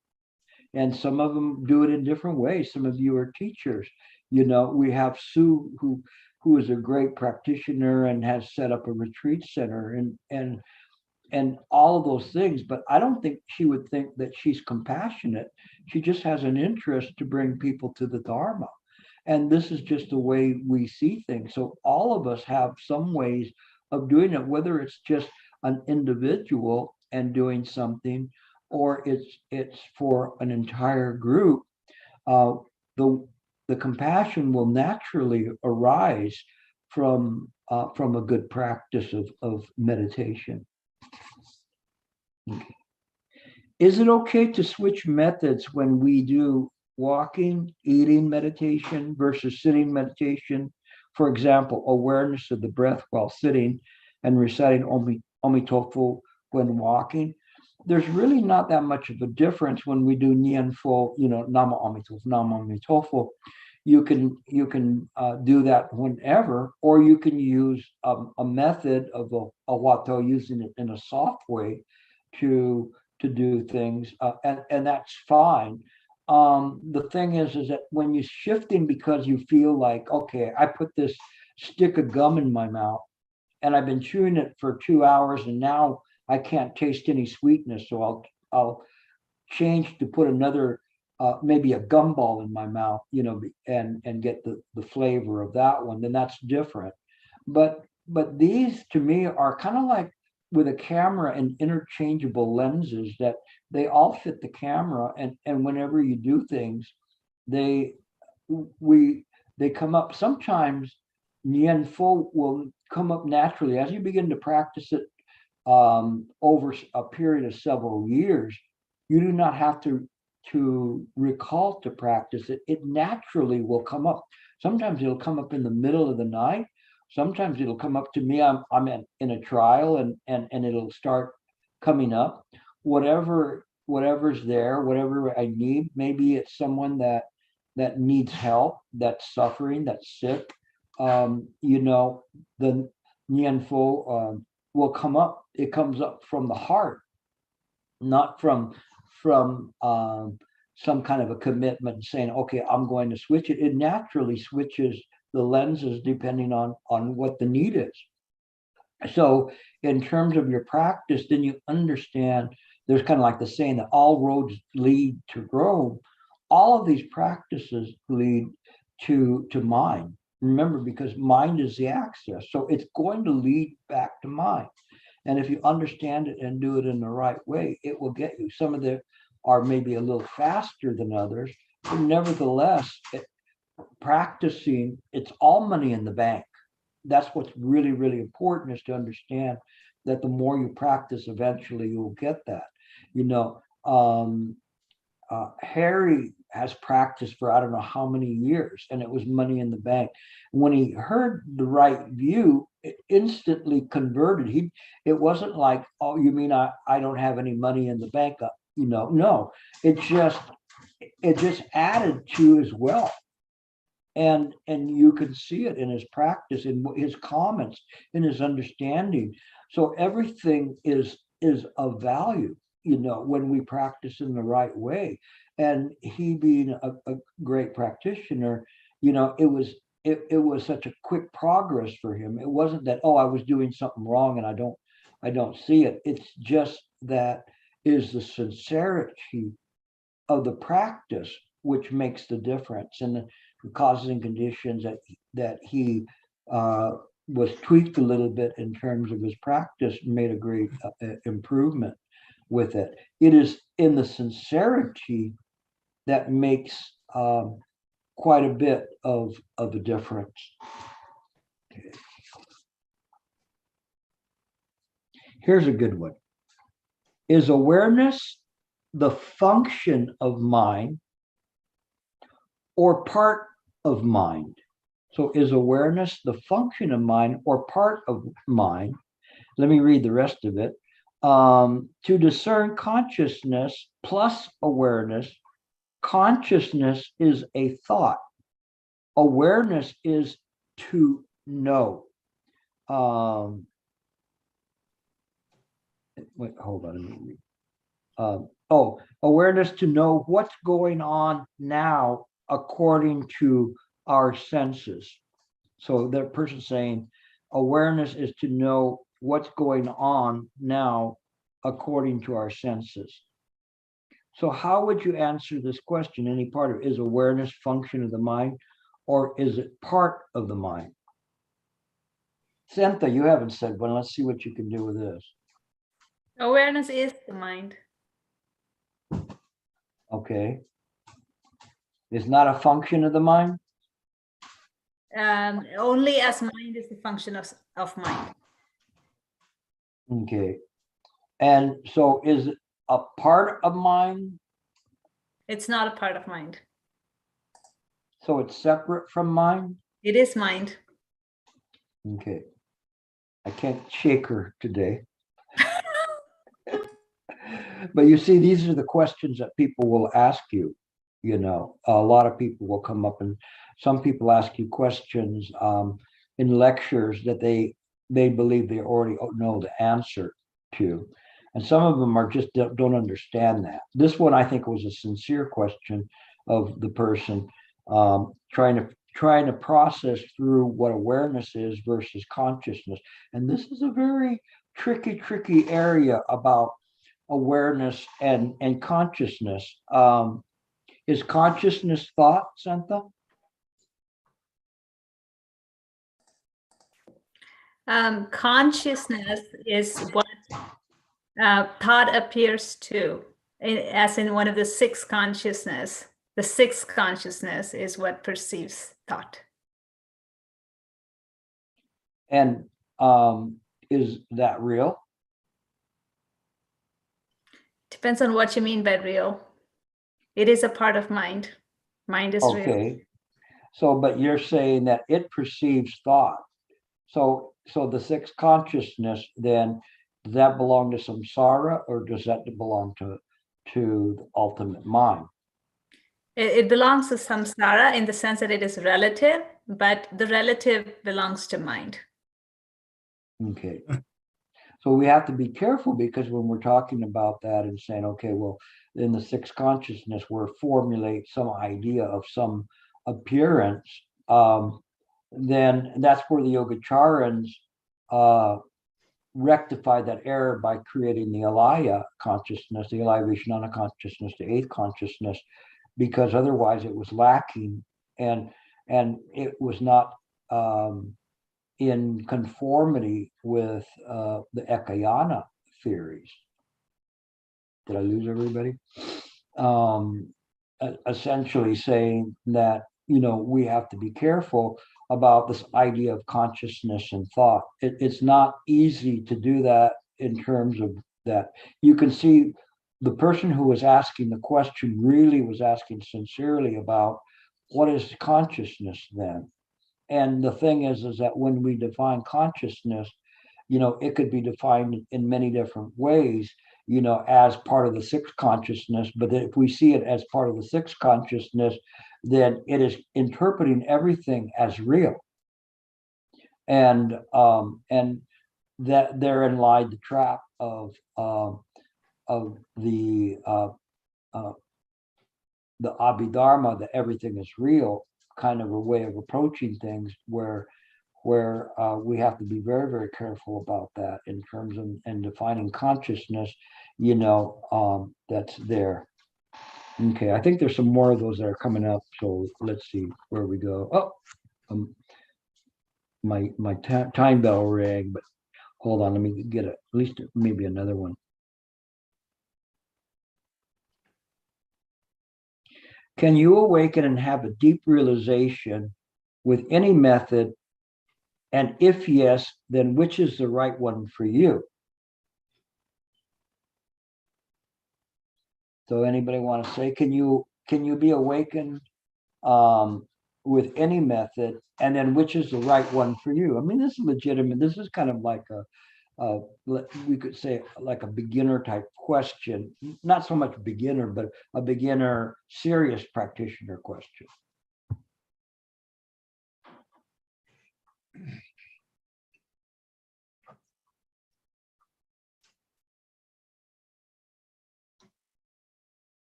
And some of them do it in different ways. Some of you are teachers. We have Sue, who is a great practitioner and has set up a retreat center and all of those things, but I don't think she would think that she's compassionate. She just has an interest to bring people to the Dharma. And this is just the way we see things. So all of us have some ways of doing it, whether it's just an individual and doing something, or it's for an entire group. The compassion will naturally arise from a good practice of meditation. Okay. Is it okay to switch methods when we do walking, eating meditation versus sitting meditation? For example, awareness of the breath while sitting and reciting Om Tofu when walking. there's really not that much of a difference when we do Nian Fo, Nama Amitabha, Nama Amitabha. You can do that whenever, or you can use a method of a Wato, using it in a soft way to do things, and that's fine. The thing is that when you're shifting because you feel like, okay, I put this stick of gum in my mouth and I've been chewing it for 2 hours and now I can't taste any sweetness, so I'll change to put another maybe a gumball in my mouth, and get the flavor of that one. Then that's different. But these to me are kind of like with a camera and interchangeable lenses, that they all fit the camera, and whenever you do things, they come up. Sometimes Nian Fo will come up naturally as you begin to practice it over a period of several years. You do not have to recall to practice it. It naturally will come up. Sometimes it'll come up in the middle of the night. Sometimes it'll come up to me. I'm in a trial and it'll start coming up. Whatever's there, whatever I need. Maybe it's someone that needs help, that's suffering, that's sick. The Nian Fo will come up. It comes up from the heart, not from some kind of a commitment saying, okay, I'm going to switch it. It naturally switches the lenses depending on what the need is. So in terms of your practice, then you understand, there's kind of like the saying that all roads lead to Rome. All of these practices lead to mind. Remember, because mind is the access. So it's going to lead back to mind. And if you understand it and do it in the right way, it will get you. Some of them are maybe a little faster than others, but nevertheless, practicing, it's all money in the bank. That's what's really, really important, is to understand that the more you practice, eventually you'll get that. Harry has practiced for I don't know how many years, and it was money in the bank. When he heard the right view, it instantly converted. It wasn't like, oh, you mean I don't have any money in the bank? No, it just added to his wealth. And you can see it in his practice, in his comments, in his understanding. So everything is of value, when we practice in the right way. And he being a great practitioner, it was such a quick progress for him. It wasn't that, oh, I was doing something wrong and I don't see it. It's just that is the sincerity of the practice which makes the difference, and the causes and conditions that he was tweaked a little bit in terms of his practice, made a great improvement with it. It is in the sincerity that makes quite a bit of a difference. Okay. Here's a good one. Is awareness the function of mind or part of mind? So is awareness the function of mind or part of mind? Let me read the rest of it. To discern consciousness plus awareness, consciousness is a thought. Awareness is to know. Wait, hold on. Let me read. Awareness to know what's going on now according to our senses. So that person saying awareness is to know what's going on now according to our senses. So how would you answer this question? Any part of it? Is awareness function of the mind, or is it part of the mind? Senta, you haven't said one. Let's see what you can do with this. Awareness is the mind. Okay. It's not a function of the mind? Only as mind is the function of mind. Okay. And so is it a part of mind? It's not a part of mind. So it's separate from mind? It is mind. Okay. I can't shake her today. But you see, these are the questions that people will ask you. You know, a lot of people will come up, and some people ask you questions in lectures that they believe they already know the answer to. And some of them are just don't understand that. This one, I think, was a sincere question of the person trying to process through what awareness is versus consciousness. And this is a very tricky area about awareness and consciousness. Is consciousness thought, Santha? Consciousness is what thought appears to, as in one of the six consciousness. The sixth consciousness is what perceives thought. And is that real? Depends on what you mean by real. It is a part of mind. Mind is real. Okay. So, but you're saying that it perceives thought. So the sixth consciousness, then, does that belong to samsara, or does that belong to the ultimate mind? It belongs to samsara in the sense that it is relative, but the relative belongs to mind. Okay. So we have to be careful, because when we're talking about that and saying, okay, well, in the sixth consciousness, we're formulate some idea of some appearance, then that's where the Yogacharans rectify that error by creating the Alaya consciousness, the Alaya Vishnana consciousness, the eighth consciousness, because otherwise it was lacking, and it was not in conformity with the Ekayana theories. Did I lose everybody? Essentially saying that, you know, we have to be careful about this idea of consciousness and thought. It's not easy to do that in terms of that. You can see the person who was asking the question really was asking sincerely about what is consciousness then. And the thing is that when we define consciousness, you know, it could be defined in many different ways, you know, as part of the sixth consciousness. But if we see it as part of the sixth consciousness, then it is interpreting everything as real. And that therein lied the trap of the Abhidharma, that everything is real, kind of a way of approaching things, where we have to be very careful about that in terms of and defining consciousness, you know, that's there. Okay, I think there's some more of those that are coming up, so let's see where we go. Oh, my time bell rang, but hold on, let me get at least maybe another one. Can you awaken and have a deep realization with any method? And if yes, then which is the right one for you? So anybody want to say, can you be awakened with any method, and then which is the right one for you? I mean, this is legitimate. This is kind of like we could say like a beginner type question, not so much beginner, but a beginner serious practitioner question.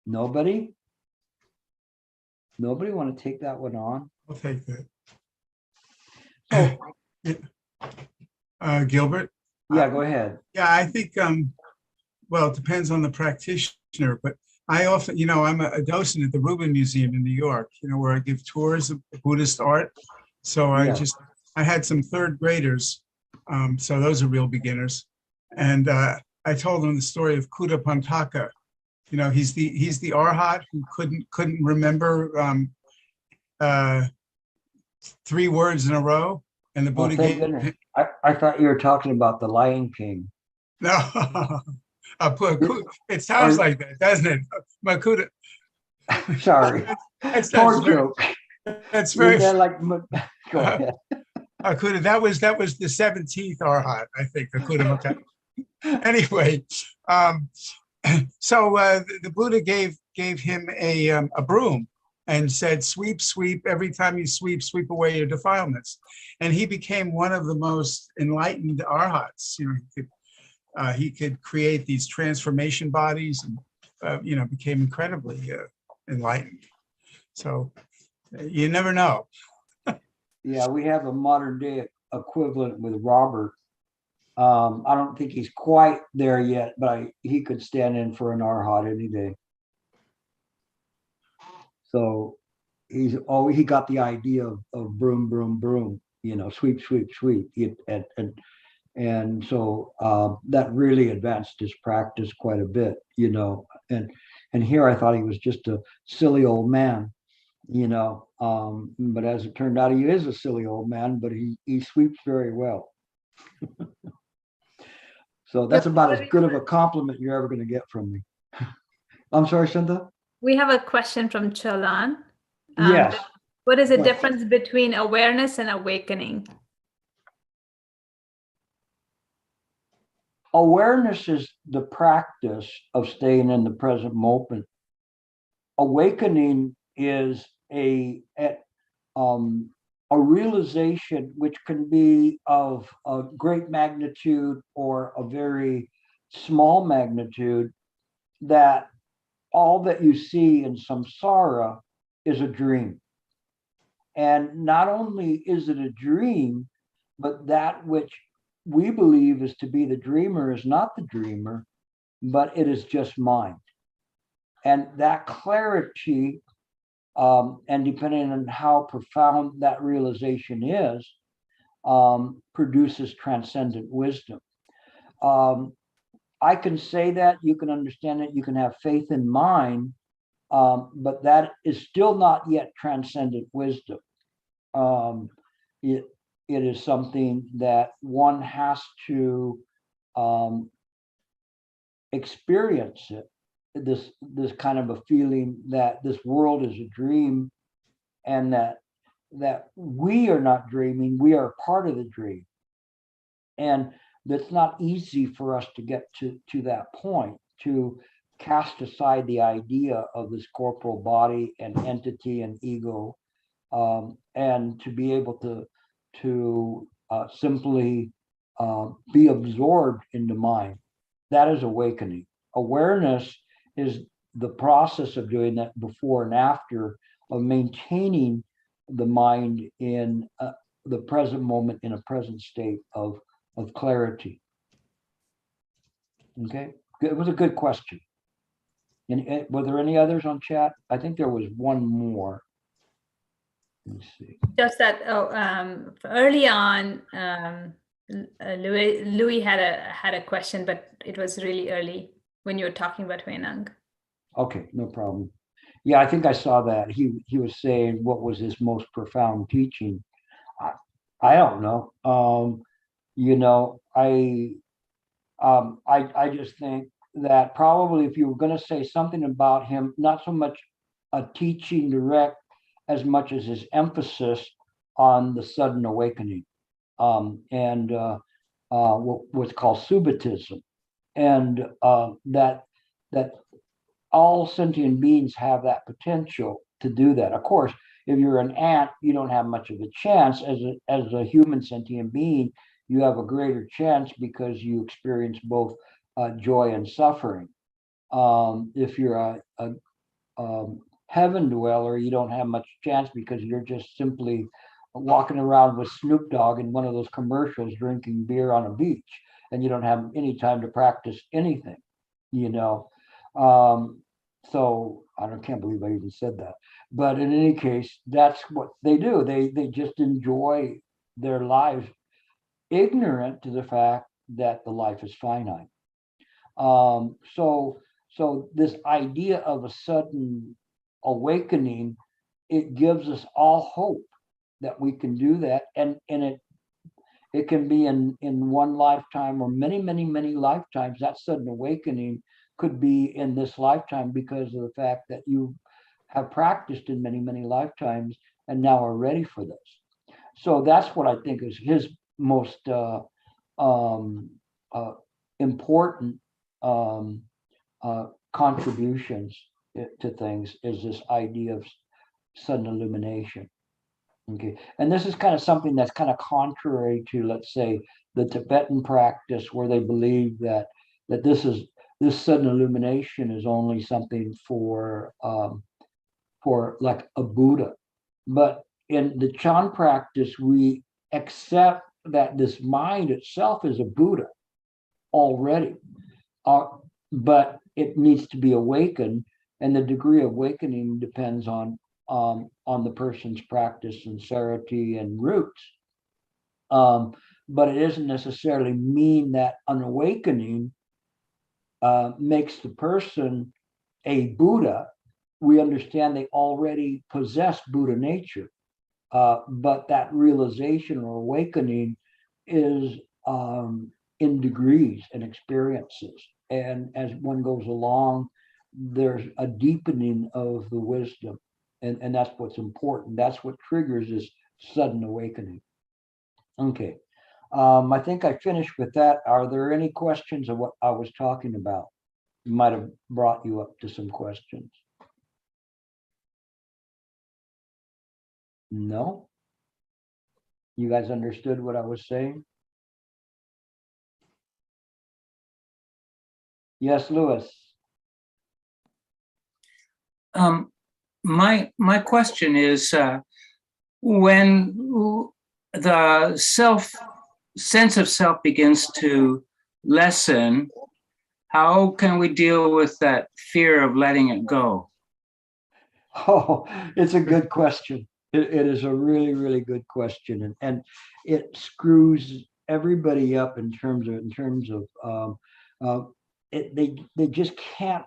Nobody want to take that one on? I'll take that. So, Gilbert? yeah, go ahead. Yeah, I think, well, it depends on the practitioner, but I often, you know, I'm a docent at the Rubin Museum in New York, you know, where I give tours of Buddhist art. So I had some third graders. So those are real beginners. And I told them the story of Kuda Pantaka. You know, he's the arhat who couldn't remember 3 words in a row, and the Buddha thank goodness. I thought you were talking about the Lion King. No, it sounds like that, doesn't it? Makuda. Sorry, That's joke. That's very. Go ahead. Akuda, that was the 17th arhat, I think. Akuda Matata. Anyway, So the Buddha gave him a broom and said, sweep, sweep. Every time you sweep, sweep away your defilements. And he became one of the most enlightened arhats. You know, he could create these transformation bodies, and you know, became incredibly enlightened. So you never know. Yeah, we have a modern day equivalent with Robert. I don't think he's quite there yet, but he could stand in for an arhat any day. So he got the idea of broom, broom, broom, you know, sweep, sweep, sweep. And so that really advanced his practice quite a bit, you know. And here I thought he was just a silly old man, you know. But as it turned out, he is a silly old man, but he sweeps very well. So that's about as good of a compliment you're ever going to get from me. I'm sorry, Sindha? We have a question from Cholan. Yes. What is the Yes. difference between awareness and awakening? Awareness is the practice of staying in the present moment. Awakening is a realization which can be of a great magnitude or a very small magnitude, that all that you see in samsara is a dream. And not only is it a dream, but that which we believe is to be the dreamer is not the dreamer, but it is just mind. And that clarity, and depending on how profound that realization is, produces transcendent wisdom. I can say that, you can understand it, you can have faith in mind, but that is still not yet transcendent wisdom. It is something that one has to experience it. This kind of a feeling that this world is a dream, and that we are not dreaming, we are part of the dream. And that's not easy for us to get to that point, to cast aside the idea of this corporal body and entity and ego, and to be able to simply be absorbed in the mind. That is awakening. Awareness is the process of doing that before and after, of maintaining the mind in the present moment, in a present state of clarity. Okay, it was a good question. And were there any others on chat? I think there was one more. Let me see. Just that early on, Louis had a question, but it was really early when you were talking about Huineng. Okay, no problem. Yeah, I think I saw that. He was saying what was his most profound teaching. I don't know. You know, I just think that probably if you were going to say something about him, not so much a teaching direct as much as his emphasis on the sudden awakening, and what's called subitism, and that all sentient beings have that potential to do that. Of course, if you're an ant, you don't have much of a chance. As a human sentient being, you have a greater chance because you experience both joy and suffering. If you're a heaven dweller, you don't have much chance because you're just simply walking around with Snoop Dogg in one of those commercials drinking beer on a beach, and you don't have any time to practice anything, you know. So can't believe I even said that. But in any case, that's what they do. They just enjoy their lives, ignorant to the fact that the life is finite. So this idea of a sudden awakening, it gives us all hope that we can do that, and it can be in one lifetime or many lifetimes. That sudden awakening could be in this lifetime because of the fact that you have practiced in many lifetimes and now are ready for this. So that's what I think is his most important contributions to things is this idea of sudden illumination. Okay, and this is kind of something that's kind of contrary to, let's say, the Tibetan practice, where they believe that this sudden illumination is only something for like a Buddha. But in the Chan practice, we accept that this mind itself is a Buddha already, but it needs to be awakened, and the degree of awakening depends on the person's practice, sincerity, and roots. But it doesn't necessarily mean that an awakening makes the person a Buddha. We understand they already possess Buddha nature, but that realization or awakening is in degrees and experiences. And as one goes along, there's a deepening of the wisdom. And that's what's important. That's what triggers this sudden awakening. Okay. I think I finished with that. Are there any questions of what I was talking about? Might have brought you up to some questions. No? You guys understood what I was saying? Yes, Louis. My question is, when the sense of self begins to lessen, how can we deal with that fear of letting it go? Oh, it's a good question. It is a really, really good question, and it screws everybody up in terms of they just can't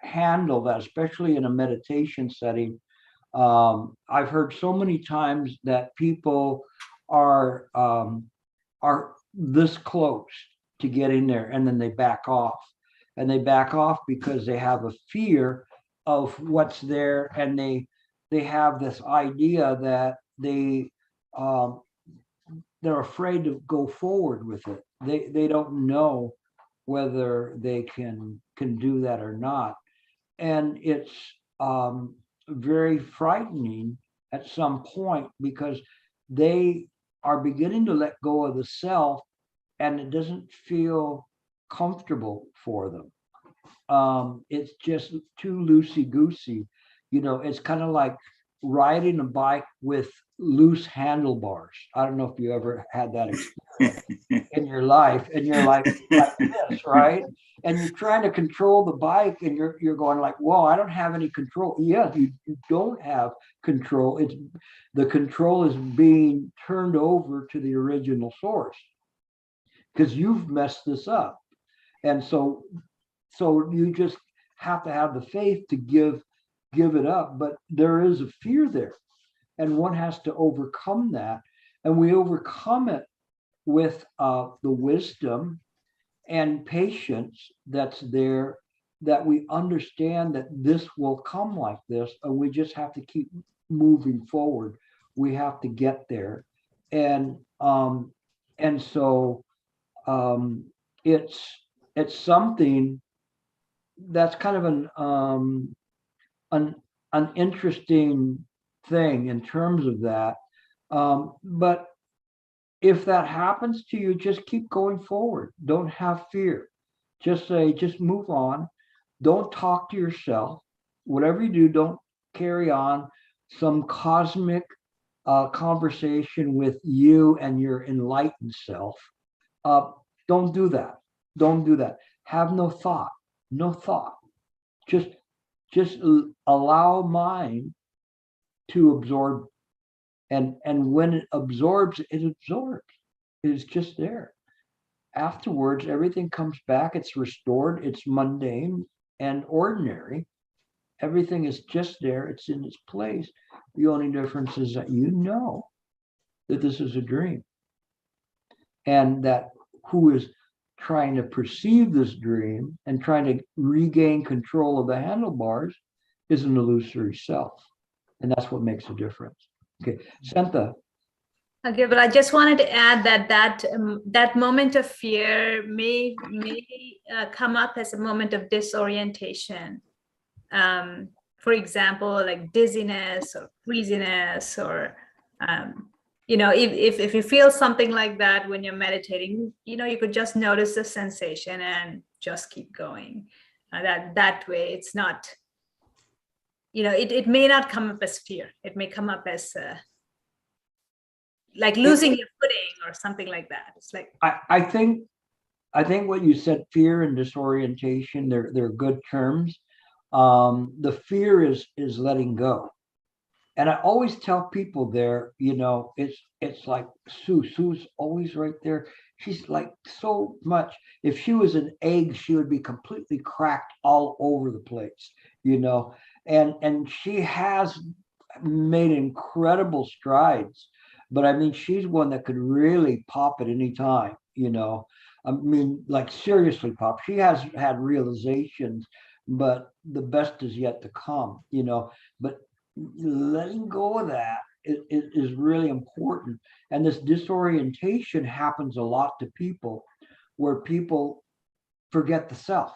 handle that, especially in a meditation setting. I've heard so many times that people are this close to getting there, and then they back off, because they have a fear of what's there, and they have this idea that they're afraid to go forward with it. They don't know whether they can do that or not, and it's very frightening at some point, because they are beginning to let go of the self, and it doesn't feel comfortable for them. It's just too loosey-goosey. It's kind of like riding a bike with loose handlebars. I don't know if you ever had that experience in your life, and you're like this, right? And you're trying to control the bike, and you're going like, whoa, I don't have any control. Yeah, you don't have control. It's the control is being turned over to the original source, because you've messed this up. And so you just have to have the faith to give it up. But there is a fear there, and one has to overcome that. And we overcome it with the wisdom and patience that's there, that we understand that this will come like this, and we just have to keep moving forward. We have to get there. And so it's something that's kind of an interesting thing in terms of that. But if that happens to you, just keep going forward. Don't have fear. Just move on. Don't talk to yourself. Whatever you do, don't carry on some cosmic conversation with you and your enlightened self. Don't do that. Don't do that. Have no thought. No thought. Just allow mind to absorb. And when it absorbs. It is just there. Afterwards, everything comes back. It's restored. It's mundane and ordinary. Everything is just there. It's in its place. The only difference is that you know that this is a dream, and that who is trying to perceive this dream and trying to regain control of the handlebars is an illusory self. And that's what makes a difference. Okay, Santa. Okay, but I just wanted to add that that moment of fear may come up as a moment of disorientation. For example, like dizziness or queasiness, or if you feel something like that when you're meditating, you could just notice the sensation and just keep going. That way, it's not. It may not come up as fear. It may come up as like losing your footing or something like that. It's like I think what you said, fear and disorientation, they're good terms. The fear is letting go. And I always tell people there, it's like Sue's always right there. She's like so much. If she was an egg, she would be completely cracked all over the place, and she has made incredible strides. But I mean, she's one that could really pop at any time, I mean, like seriously pop. She has had realizations, but the best is yet to come, but letting go of that is really important. And this disorientation happens a lot to people, where people forget the self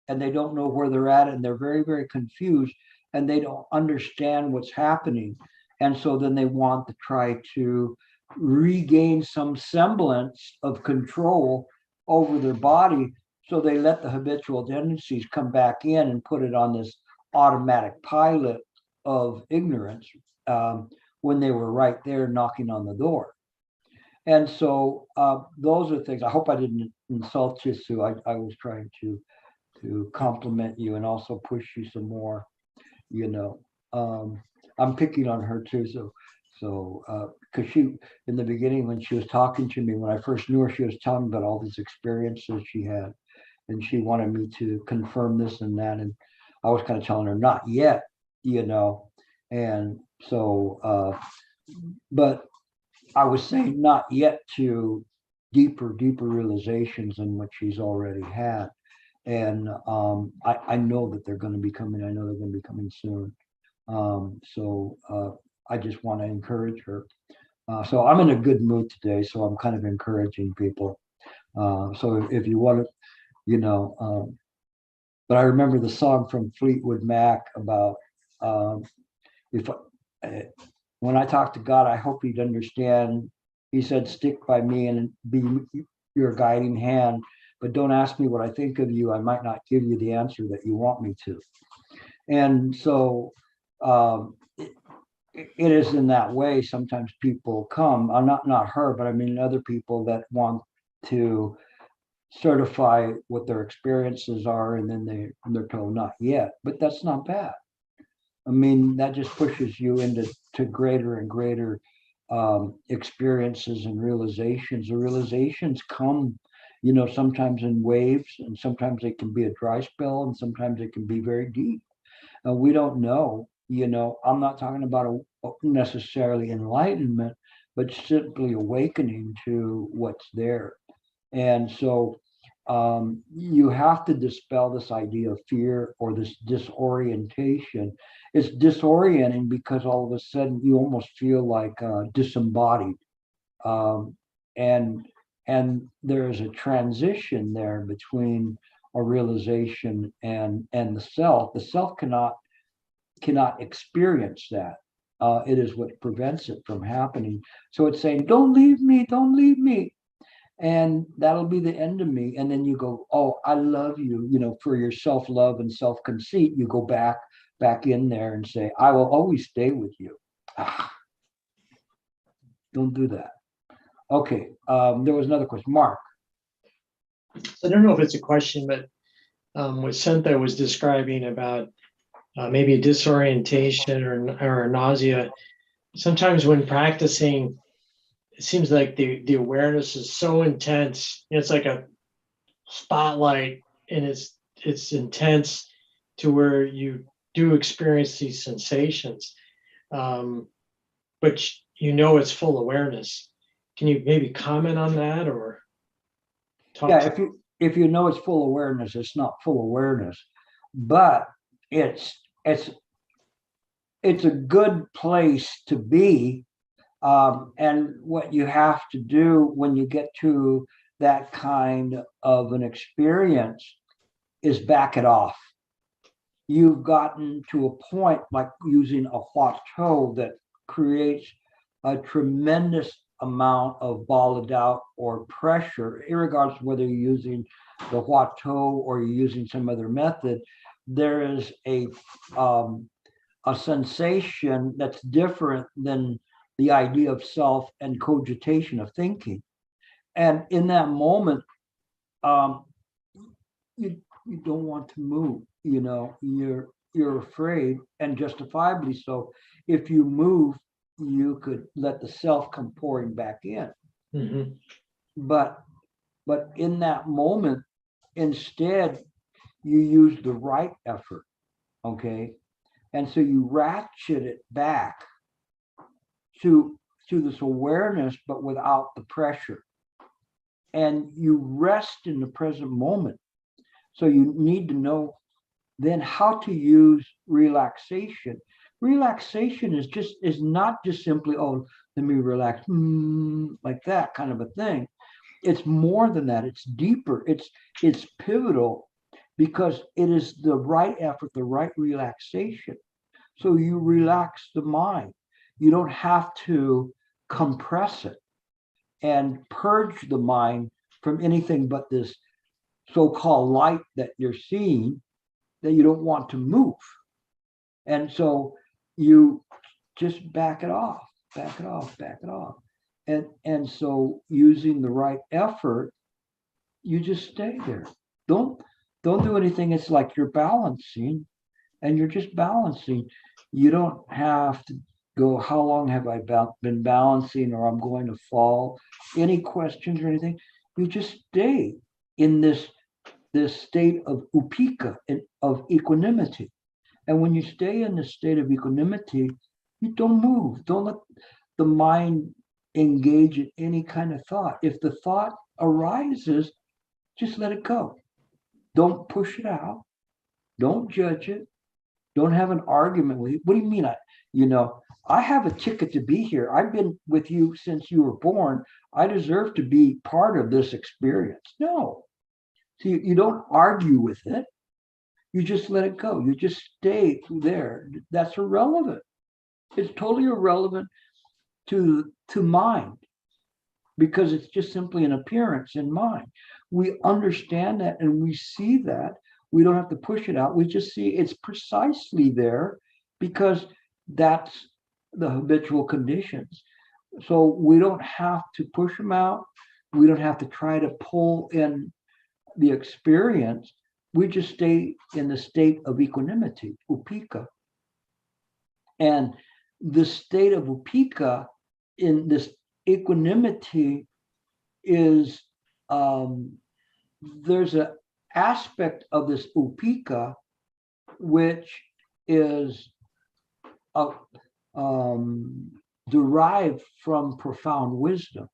and they don't know where they're at, and they're very, very confused, and they don't understand what's happening. And so then they want to try to regain some semblance of control over their body. So they let the habitual tendencies come back in and put it on this automatic pilot of ignorance, when they were right there knocking on the door. And so those are things. I hope I didn't insult you, Sue. I was trying to compliment you and also push you some more. I'm picking on her too. So because she, in the beginning, when she was talking to me, when I first knew her, she was telling me about all these experiences she had, and she wanted me to confirm this and that. And I was kind of telling her, not yet, and so, but I was saying not yet to deeper realizations than what she's already had. And I know that they're going to be coming. I know they're going to be coming soon. So I just want to encourage her. So I'm in a good mood today, so I'm kind of encouraging people. So if you want to, but I remember the song from Fleetwood Mac about when I talk to God, I hope he'd understand. He said, stick by me and be your guiding hand, but don't ask me what I think of you. I might not give you the answer that you want me to. And so it is in that way. Sometimes people come, not her, but I mean other people that want to certify what their experiences are, and then they're told not yet. But that's not bad. I mean, that just pushes you into greater and greater experiences and realizations. The realizations come, sometimes in waves, and sometimes it can be a dry spell, and sometimes it can be very deep. We don't know, I'm not talking about necessarily enlightenment, but simply awakening to what's there. And so you have to dispel this idea of fear or this disorientation. It's disorienting because all of a sudden you almost feel like disembodied, and there is a transition there between a realization and the self. The self cannot experience that. It is what prevents it from happening. So it's saying, don't leave me, don't leave me. And that'll be the end of me. And then you go, oh, I love you, for your self-love and self-conceit. You go back in there and say, I will always stay with you. Don't do that. Okay. There was another question. Mark. I don't know if it's a question, but what Sentha was describing about maybe disorientation or nausea. Sometimes when practicing, it seems like the awareness is so intense. It's like a spotlight, and it's intense to where you do experience these sensations, but it's full awareness. Can you maybe comment on that or talk? Yeah, if you know it's full awareness, it's not full awareness, but it's a good place to be And what you have to do when you get to that kind of an experience is back it off. You've gotten to a point like using a huatou that creates a tremendous amount of ball of doubt or pressure, irregardless of whether you're using the huatou or you're using some other method. There is a sensation that's different than the idea of self and cogitation of thinking. And in that moment, you don't want to move, you're afraid, and justifiably so. If you move, you could let the self come pouring back in. Mhm. But in that moment, instead, you use the right effort, okay? And so you ratchet it back to this awareness, but without the pressure. And you rest in the present moment. So you need to know then how to use relaxation. Relaxation is not just simply, oh, let me relax, like that kind of a thing. It's more than that. It's deeper. It's pivotal, because it is the right effort, the right relaxation. So you relax the mind. You don't have to compress it and purge the mind from anything but this so-called light that you're seeing, that you don't want to move. And so you just back it off, back it off, back it off. And so using the right effort, you just stay there. Don't do anything. It's like you're balancing, and you're just balancing. You don't have to go, how long have I been balancing, or I'm going to fall? Any questions or anything? You just stay in this state of upika, of equanimity. And when you stay in this state of equanimity, you don't move. Don't let the mind engage in any kind of thought. If the thought arises, just let it go. Don't push it out. Don't judge it. Don't have an argument with you. What do you mean? I have a ticket to be here. I've been with you since you were born. I deserve to be part of this experience. No. So you don't argue with it. You just let it go. You just stay there. That's irrelevant. It's totally irrelevant to mind, because it's just simply an appearance in mind. We understand that and we see that. We don't have to push it out. We just see it's precisely there, because that's the habitual conditions. So we don't have to push them out. We don't have to try to pull in the experience. We just stay in the state of equanimity, upika. And the state of upika, in this equanimity, is there's an aspect of this upika which is derived from profound wisdom.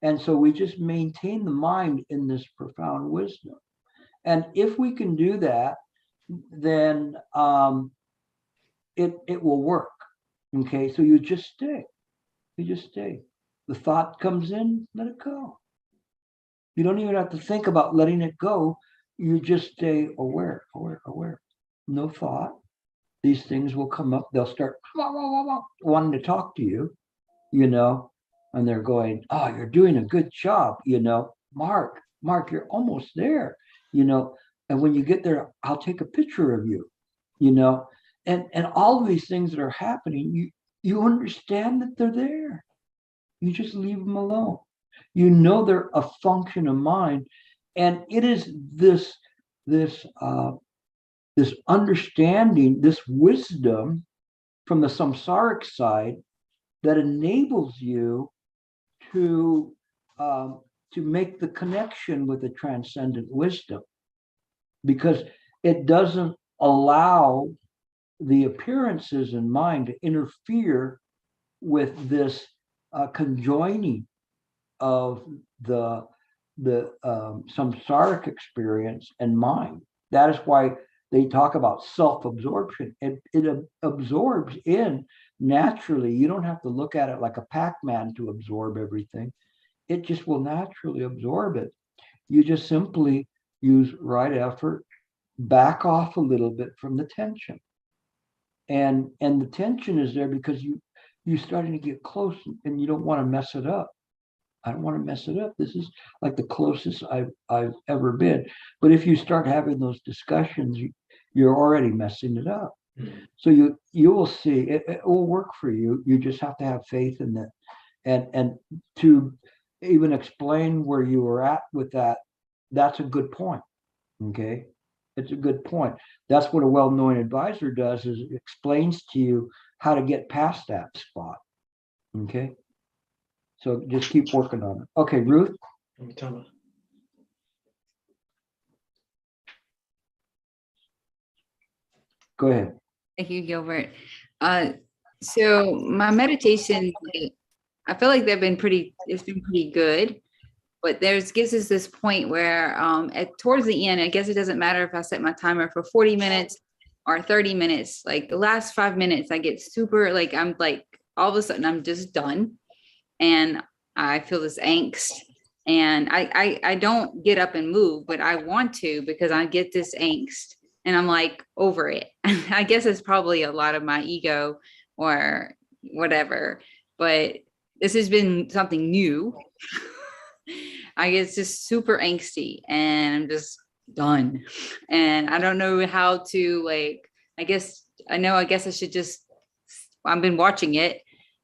And so we just maintain the mind in this profound wisdom. And if we can do that, then it will work. Okay, so you just stay. You just stay. The thought comes in, let it go. You don't even have to think about letting it go. You just stay aware, aware, aware. No thought. These things will come up. They'll start wanting to talk to you, and they're going, oh, you're doing a good job, Mark, you're almost there, and when you get there, I'll take a picture of you, and all of these things that are happening, you understand that they're there. You just leave them alone. They're a function of mind, and it is this understanding, this wisdom from the samsaric side that enables you to make the connection with the transcendent wisdom, because it doesn't allow the appearances in mind to interfere with this conjoining of the samsaric experience and mind. That is why they talk about self-absorption. It absorbs in naturally, you don't have to look at it like a Pac-Man to absorb everything. It just will naturally absorb it. You just simply use right effort, back off a little bit from the tension. And the tension is there because you're starting to get close and you don't want to mess it up. I don't want to mess it up. This is like the closest I've ever been. But if you start having those discussions, you're already messing it up. So you will see it will work for you. You just have to have faith in it. And to even explain where you were at with that, that's a good point. Okay. It's a good point. That's what a well-known advisor does, is explains to you how to get past that spot. Okay. So just keep working on it. Okay, Ruth. Go ahead. Thank you, Gilbert. So my meditation, I feel like it's been pretty good, but gets us this point where towards the end, I guess it doesn't matter if I set my timer for 40 minutes or 30 minutes, like the last 5 minutes, I get super, like, I'm like, all of a sudden I'm just done. And I feel this angst, and I don't get up and move, but I want to, because I get this angst and I'm like over it. I guess it's probably a lot of my ego or whatever, but this has been something new. I get just super angsty and I'm just done. And I don't know how to, like, I guess I should just, I've been watching it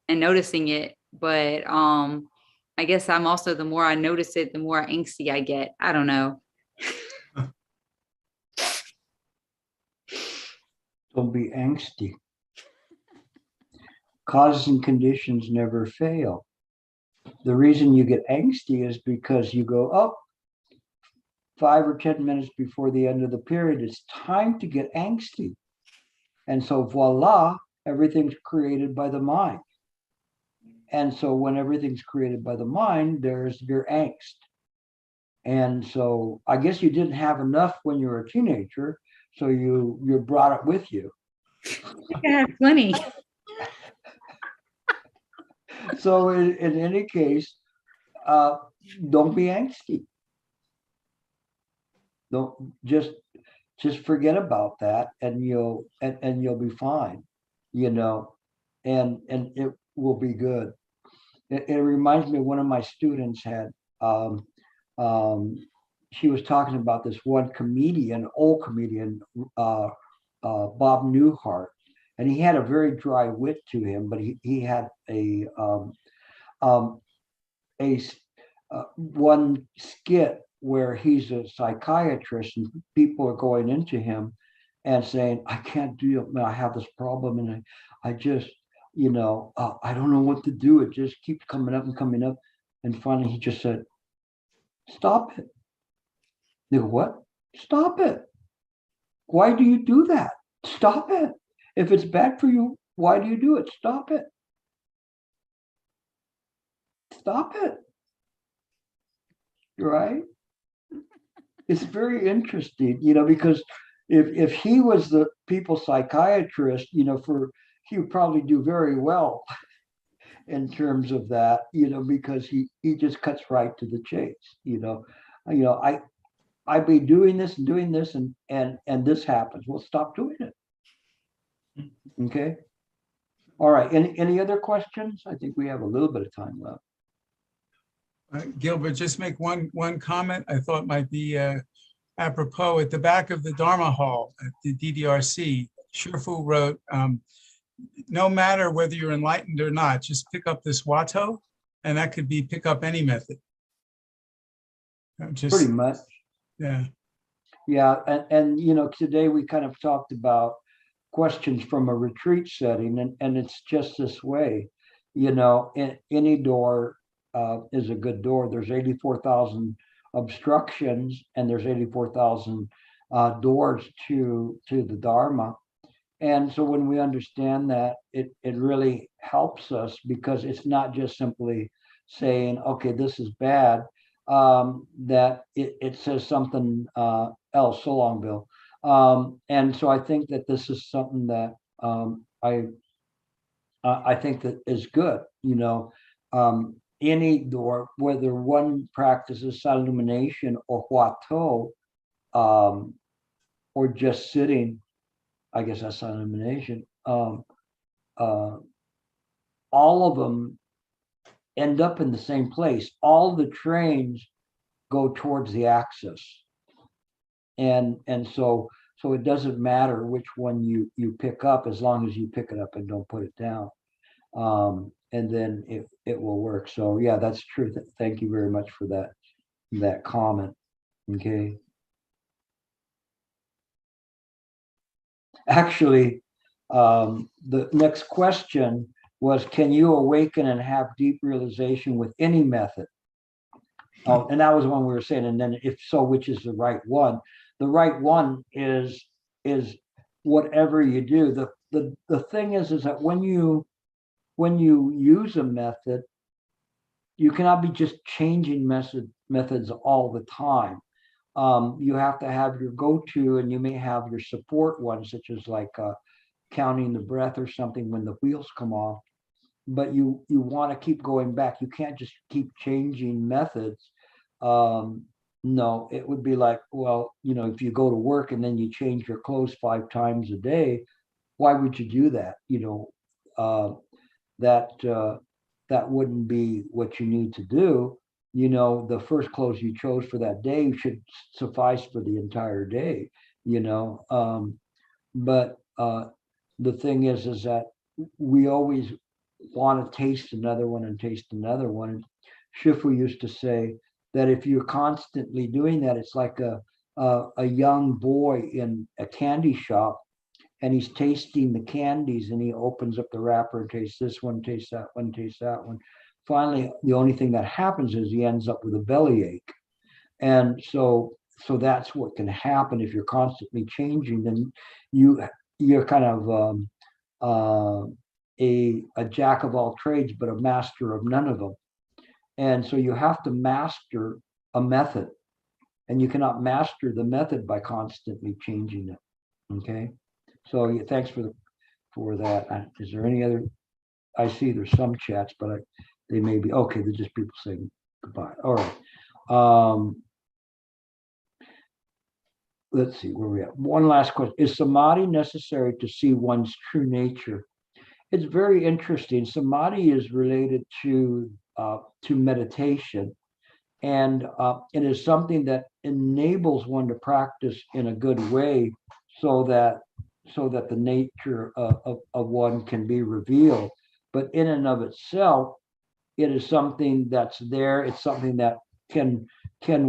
and noticing it, but I guess I'm also, the more I notice it, the more angsty I get. I don't know. Don't be angsty. Causes and conditions never fail. The reason you get angsty is because you go, oh, 5 or 10 minutes before the end of the period, it's time to get angsty. And so voila, everything's created by the mind. And so when everything's created by the mind, there's your angst. And so I guess you didn't have enough when you were a teenager, so you brought it with you. I have plenty. So in any case, don't be angsty. Don't just forget about that, and you'll be fine, and it will be good. It reminds me of one of my students had, she was talking about this one comedian, old comedian, Bob Newhart, and he had a very dry wit to him, but he had one skit where he's a psychiatrist and people are going into him and saying, I can't do it, I have this problem, and I just, I don't know what to do. It just keeps coming up and coming up. And finally he just said, stop it. They go, what? Stop it. Why do you do that? Stop it. If it's bad for you, why do you do it? Stop it. Stop it. Right? It's very interesting, because if he was the people's psychiatrist, he would probably do very well in terms of that, because he just cuts right to the chase. I'd be doing this and this happens. Well, stop doing it. Okay. All right. Any other questions? I think we have a little bit of time left. Gilbert, just make one comment I thought might be apropos. At the back of the Dharma hall at the DDRC, Shifu wrote, no matter whether you're enlightened or not, just pick up this Watto, and that could be pick up any method. Pretty much. Yeah. Yeah. And today we kind of talked about questions from a retreat setting, and it's just this way, any door is a good door. There's 84,000 obstructions, and there's 84,000 doors to the Dharma. And so when we understand that, it really helps us, because it's not just simply saying, okay, this is bad, that it says something else. So long, Bill. And so I think that this is something that I think that is good, any or whether one practices illumination or huatou, or just sitting, I guess that's illumination. All of them end up in the same place. All the trains go towards the axis, and so it doesn't matter which one you pick up, as long as you pick it up and don't put it down, and then it will work. So yeah, that's true. Thank you very much for that comment. Okay. Actually, the next question was, can you awaken and have deep realization with any method? Oh, and that was one we were saying. And then if so, which is the right one? The right one is whatever you do. The thing is that when you use a method, you cannot be just changing methods all the time. You have to have your go-to, and you may have your support ones, such as like counting the breath or something when the wheels come off. But you want to keep going back. You can't just keep changing methods. No, it would be like, well, if you go to work and then you change your clothes 5 times a day, why would you do that? That wouldn't be what you need to do. The first clothes you chose for that day should suffice for the entire day. But the thing is that we always want to taste another one and taste another one. And Shifu used to say that if you're constantly doing that, it's like a young boy in a candy shop, and he's tasting the candies, and he opens up the wrapper and tastes this one, tastes that one, tastes that one. Finally, the only thing that happens is he ends up with a bellyache. And so that's what can happen if you're constantly changing. Then you're kind of a jack of all trades, but a master of none of them. And so you have to master a method, and you cannot master the method by constantly changing it. Okay. So yeah, thanks for that. Is there any other? I see there's some chats, but they may be okay. They're just people saying goodbye. All right. Let's see where we at. One last question: is samadhi necessary to see one's true nature? It's very interesting. Samadhi is related to meditation, and it is something that enables one to practice in a good way, so that the nature of one can be revealed. But in and of itself, it is something that's there. It's something that can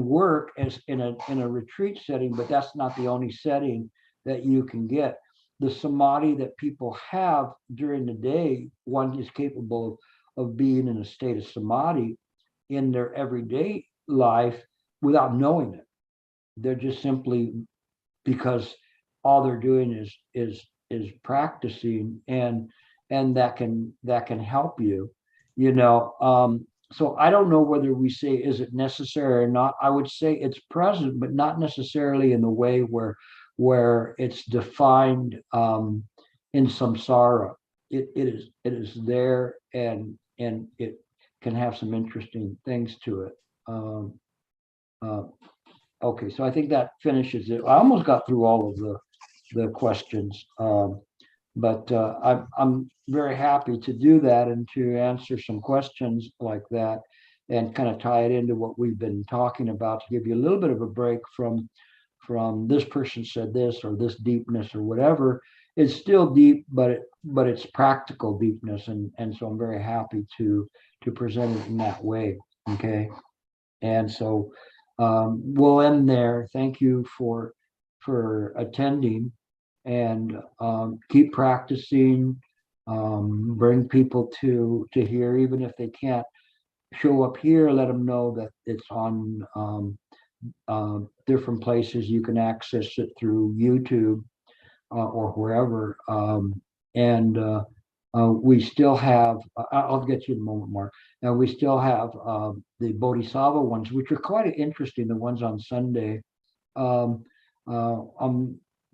work as in a retreat setting, but that's not the only setting that you can get. The samadhi that people have during the day, one is capable of being in a state of samadhi in their everyday life without knowing it. They're just simply, because all they're doing is practicing, and that can help you. So I don't know whether we say, is it necessary or not? I would say it's present, but not necessarily in the way where it's defined in samsara. It is there, and it can have some interesting things to it. Okay, so I think that finishes it. I almost got through all of the questions, but I'm very happy to do that and to answer some questions like that, and kind of tie it into what we've been talking about, to give you a little bit of a break from this person said this, or this deepness, or whatever. It's still deep, but it's practical deepness, and so I'm very happy to present it in that way. Okay, and so we'll end there. Thank you for attending, and keep practicing. Bring people to here, even if they can't show up here. Let them know that it's on different places. You can access it through YouTube or wherever. And we still have, I'll get you in a moment, Mark. And we still have the Bodhisattva ones, which are quite interesting, the ones on Sunday. I'm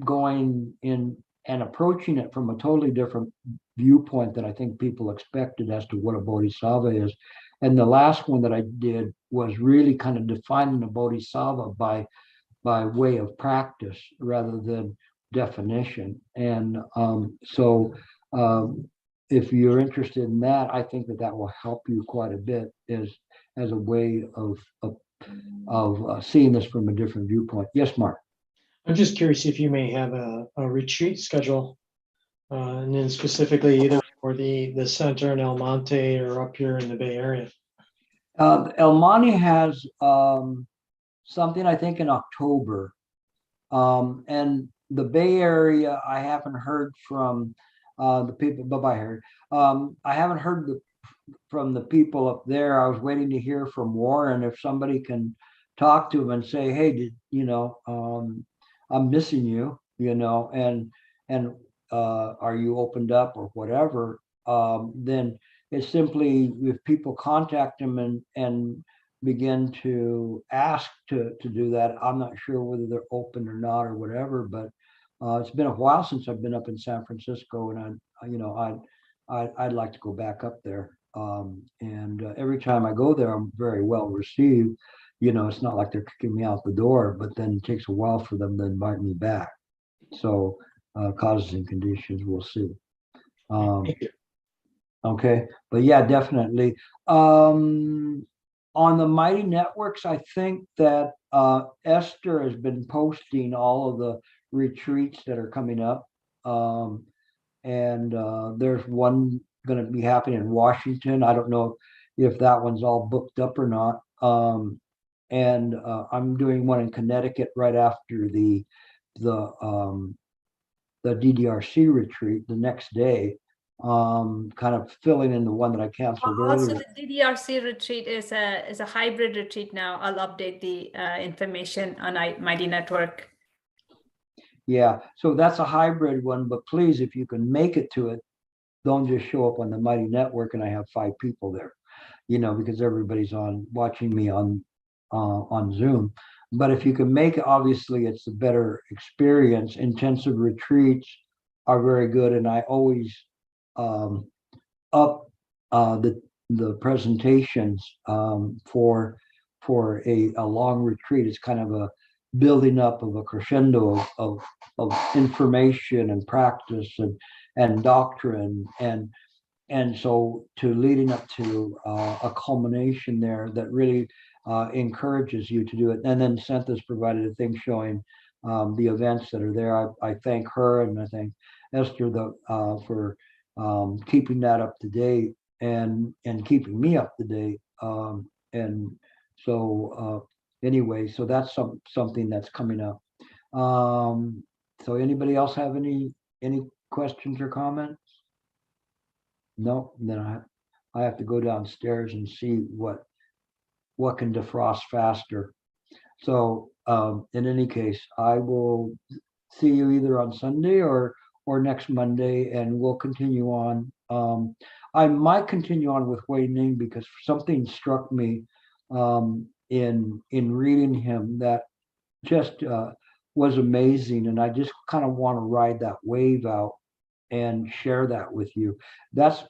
going in and approaching it from a totally different viewpoint that I think people expected as to what a bodhisattva is. And the last one that I did was really kind of defining a bodhisattva by way of practice rather than definition. And if you're interested in that, I think that will help you quite a bit as a way of seeing this from a different viewpoint. Yes, Mark. I'm just curious if you may have a retreat schedule, and then specifically either for the center in El Monte or up here in the Bay Area. El Monte has something, I think, in October. And the Bay Area, I haven't heard from the people. Bye-bye, Harry. I haven't heard from the people up there. I was waiting to hear from Warren if somebody can talk to him and say, hey, I'm missing you, and are you opened up or whatever? Then it's simply if people contact him and begin to ask to do that. I'm not sure whether they're open or not or whatever, but it's been a while since I've been up in San Francisco, and I'd like to go back up there. And every time I go there, I'm very well received. It's not like they're kicking me out the door, but then it takes a while for them to invite me back. So causes and conditions, we'll see. Okay, but yeah, definitely. On the Mighty Networks, I think that Esther has been posting all of the retreats that are coming up. And there's one going to be happening in Washington. I don't know if that one's all booked up or not. And I'm doing one in Connecticut right after the DDRC retreat the next day. Kind of filling in the one that I canceled Also, earlier. the DDRC retreat is a hybrid retreat now. I'll update the information on Mighty Network. Yeah, so that's a hybrid one, but please, if you can make it to it, don't just show up on the Mighty Network and I have 5 people there, because everybody's watching me on Zoom. But if you can make it, obviously it's a better experience. Intensive retreats are very good, and I always up the presentations for a long retreat. It's kind of a building up of a crescendo of information and practice and doctrine and so to leading up to a culmination there that really encourages you to do it. And then Santha's provided a thing showing the events that are there. I thank her and I thank Esther for keeping that up to date and keeping me up to date. And so anyway, so that's something that's coming up. So anybody else have any questions or comments? No, then I have to go downstairs and see what can defrost faster. So in any case, I will see you either on Sunday or next Monday, and we'll continue on. I might continue on with Huineng because something struck me in reading him that just was amazing, and I just kind of want to ride that wave out and share that with you. That's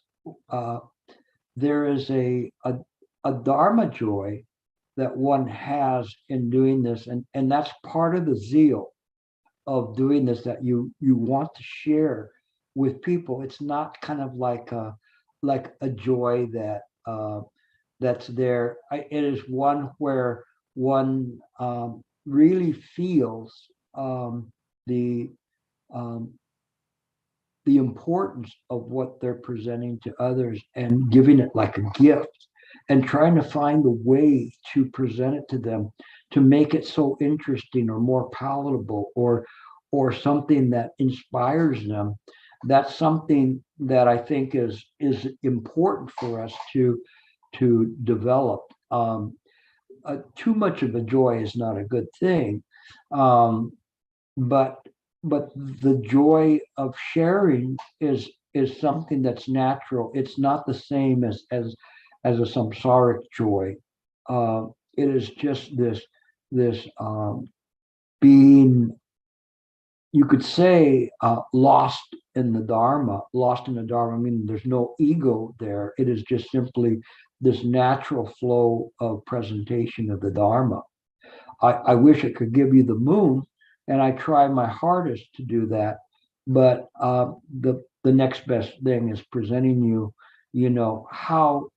there is a Dharma joy that one has in doing this, and that's part of the zeal of doing this, that you want to share with people. It's not kind of like a joy that that's there. It is one where one really feels the importance of what they're presenting to others and giving it like a gift and trying to find a way to present it to them to make it so interesting or more palatable or something that inspires them. That's something that I think is important for us to develop. Too much of a joy is not a good thing, but the joy of sharing is something that's natural. It's not the same as a samsaric joy. It is just this being, you could say, lost in the Dharma, lost in the Dharma, meaning there's no ego there. It is just simply this natural flow of presentation of the Dharma. I wish it could give you the moon, and I try my hardest to do that. But the next best thing is presenting you, how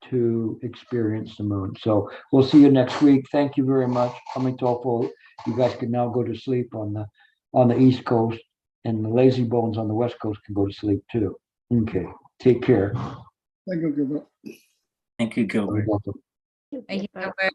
to experience the moon. So we'll see you next week. Thank you very much. Amitofo. You guys can now go to sleep on the East Coast, and the lazy bones on the West Coast can go to sleep too. Okay. Take care. Thank you, Gilbert. Thank you, Gilbert. You're welcome. Thank you, Gilbert.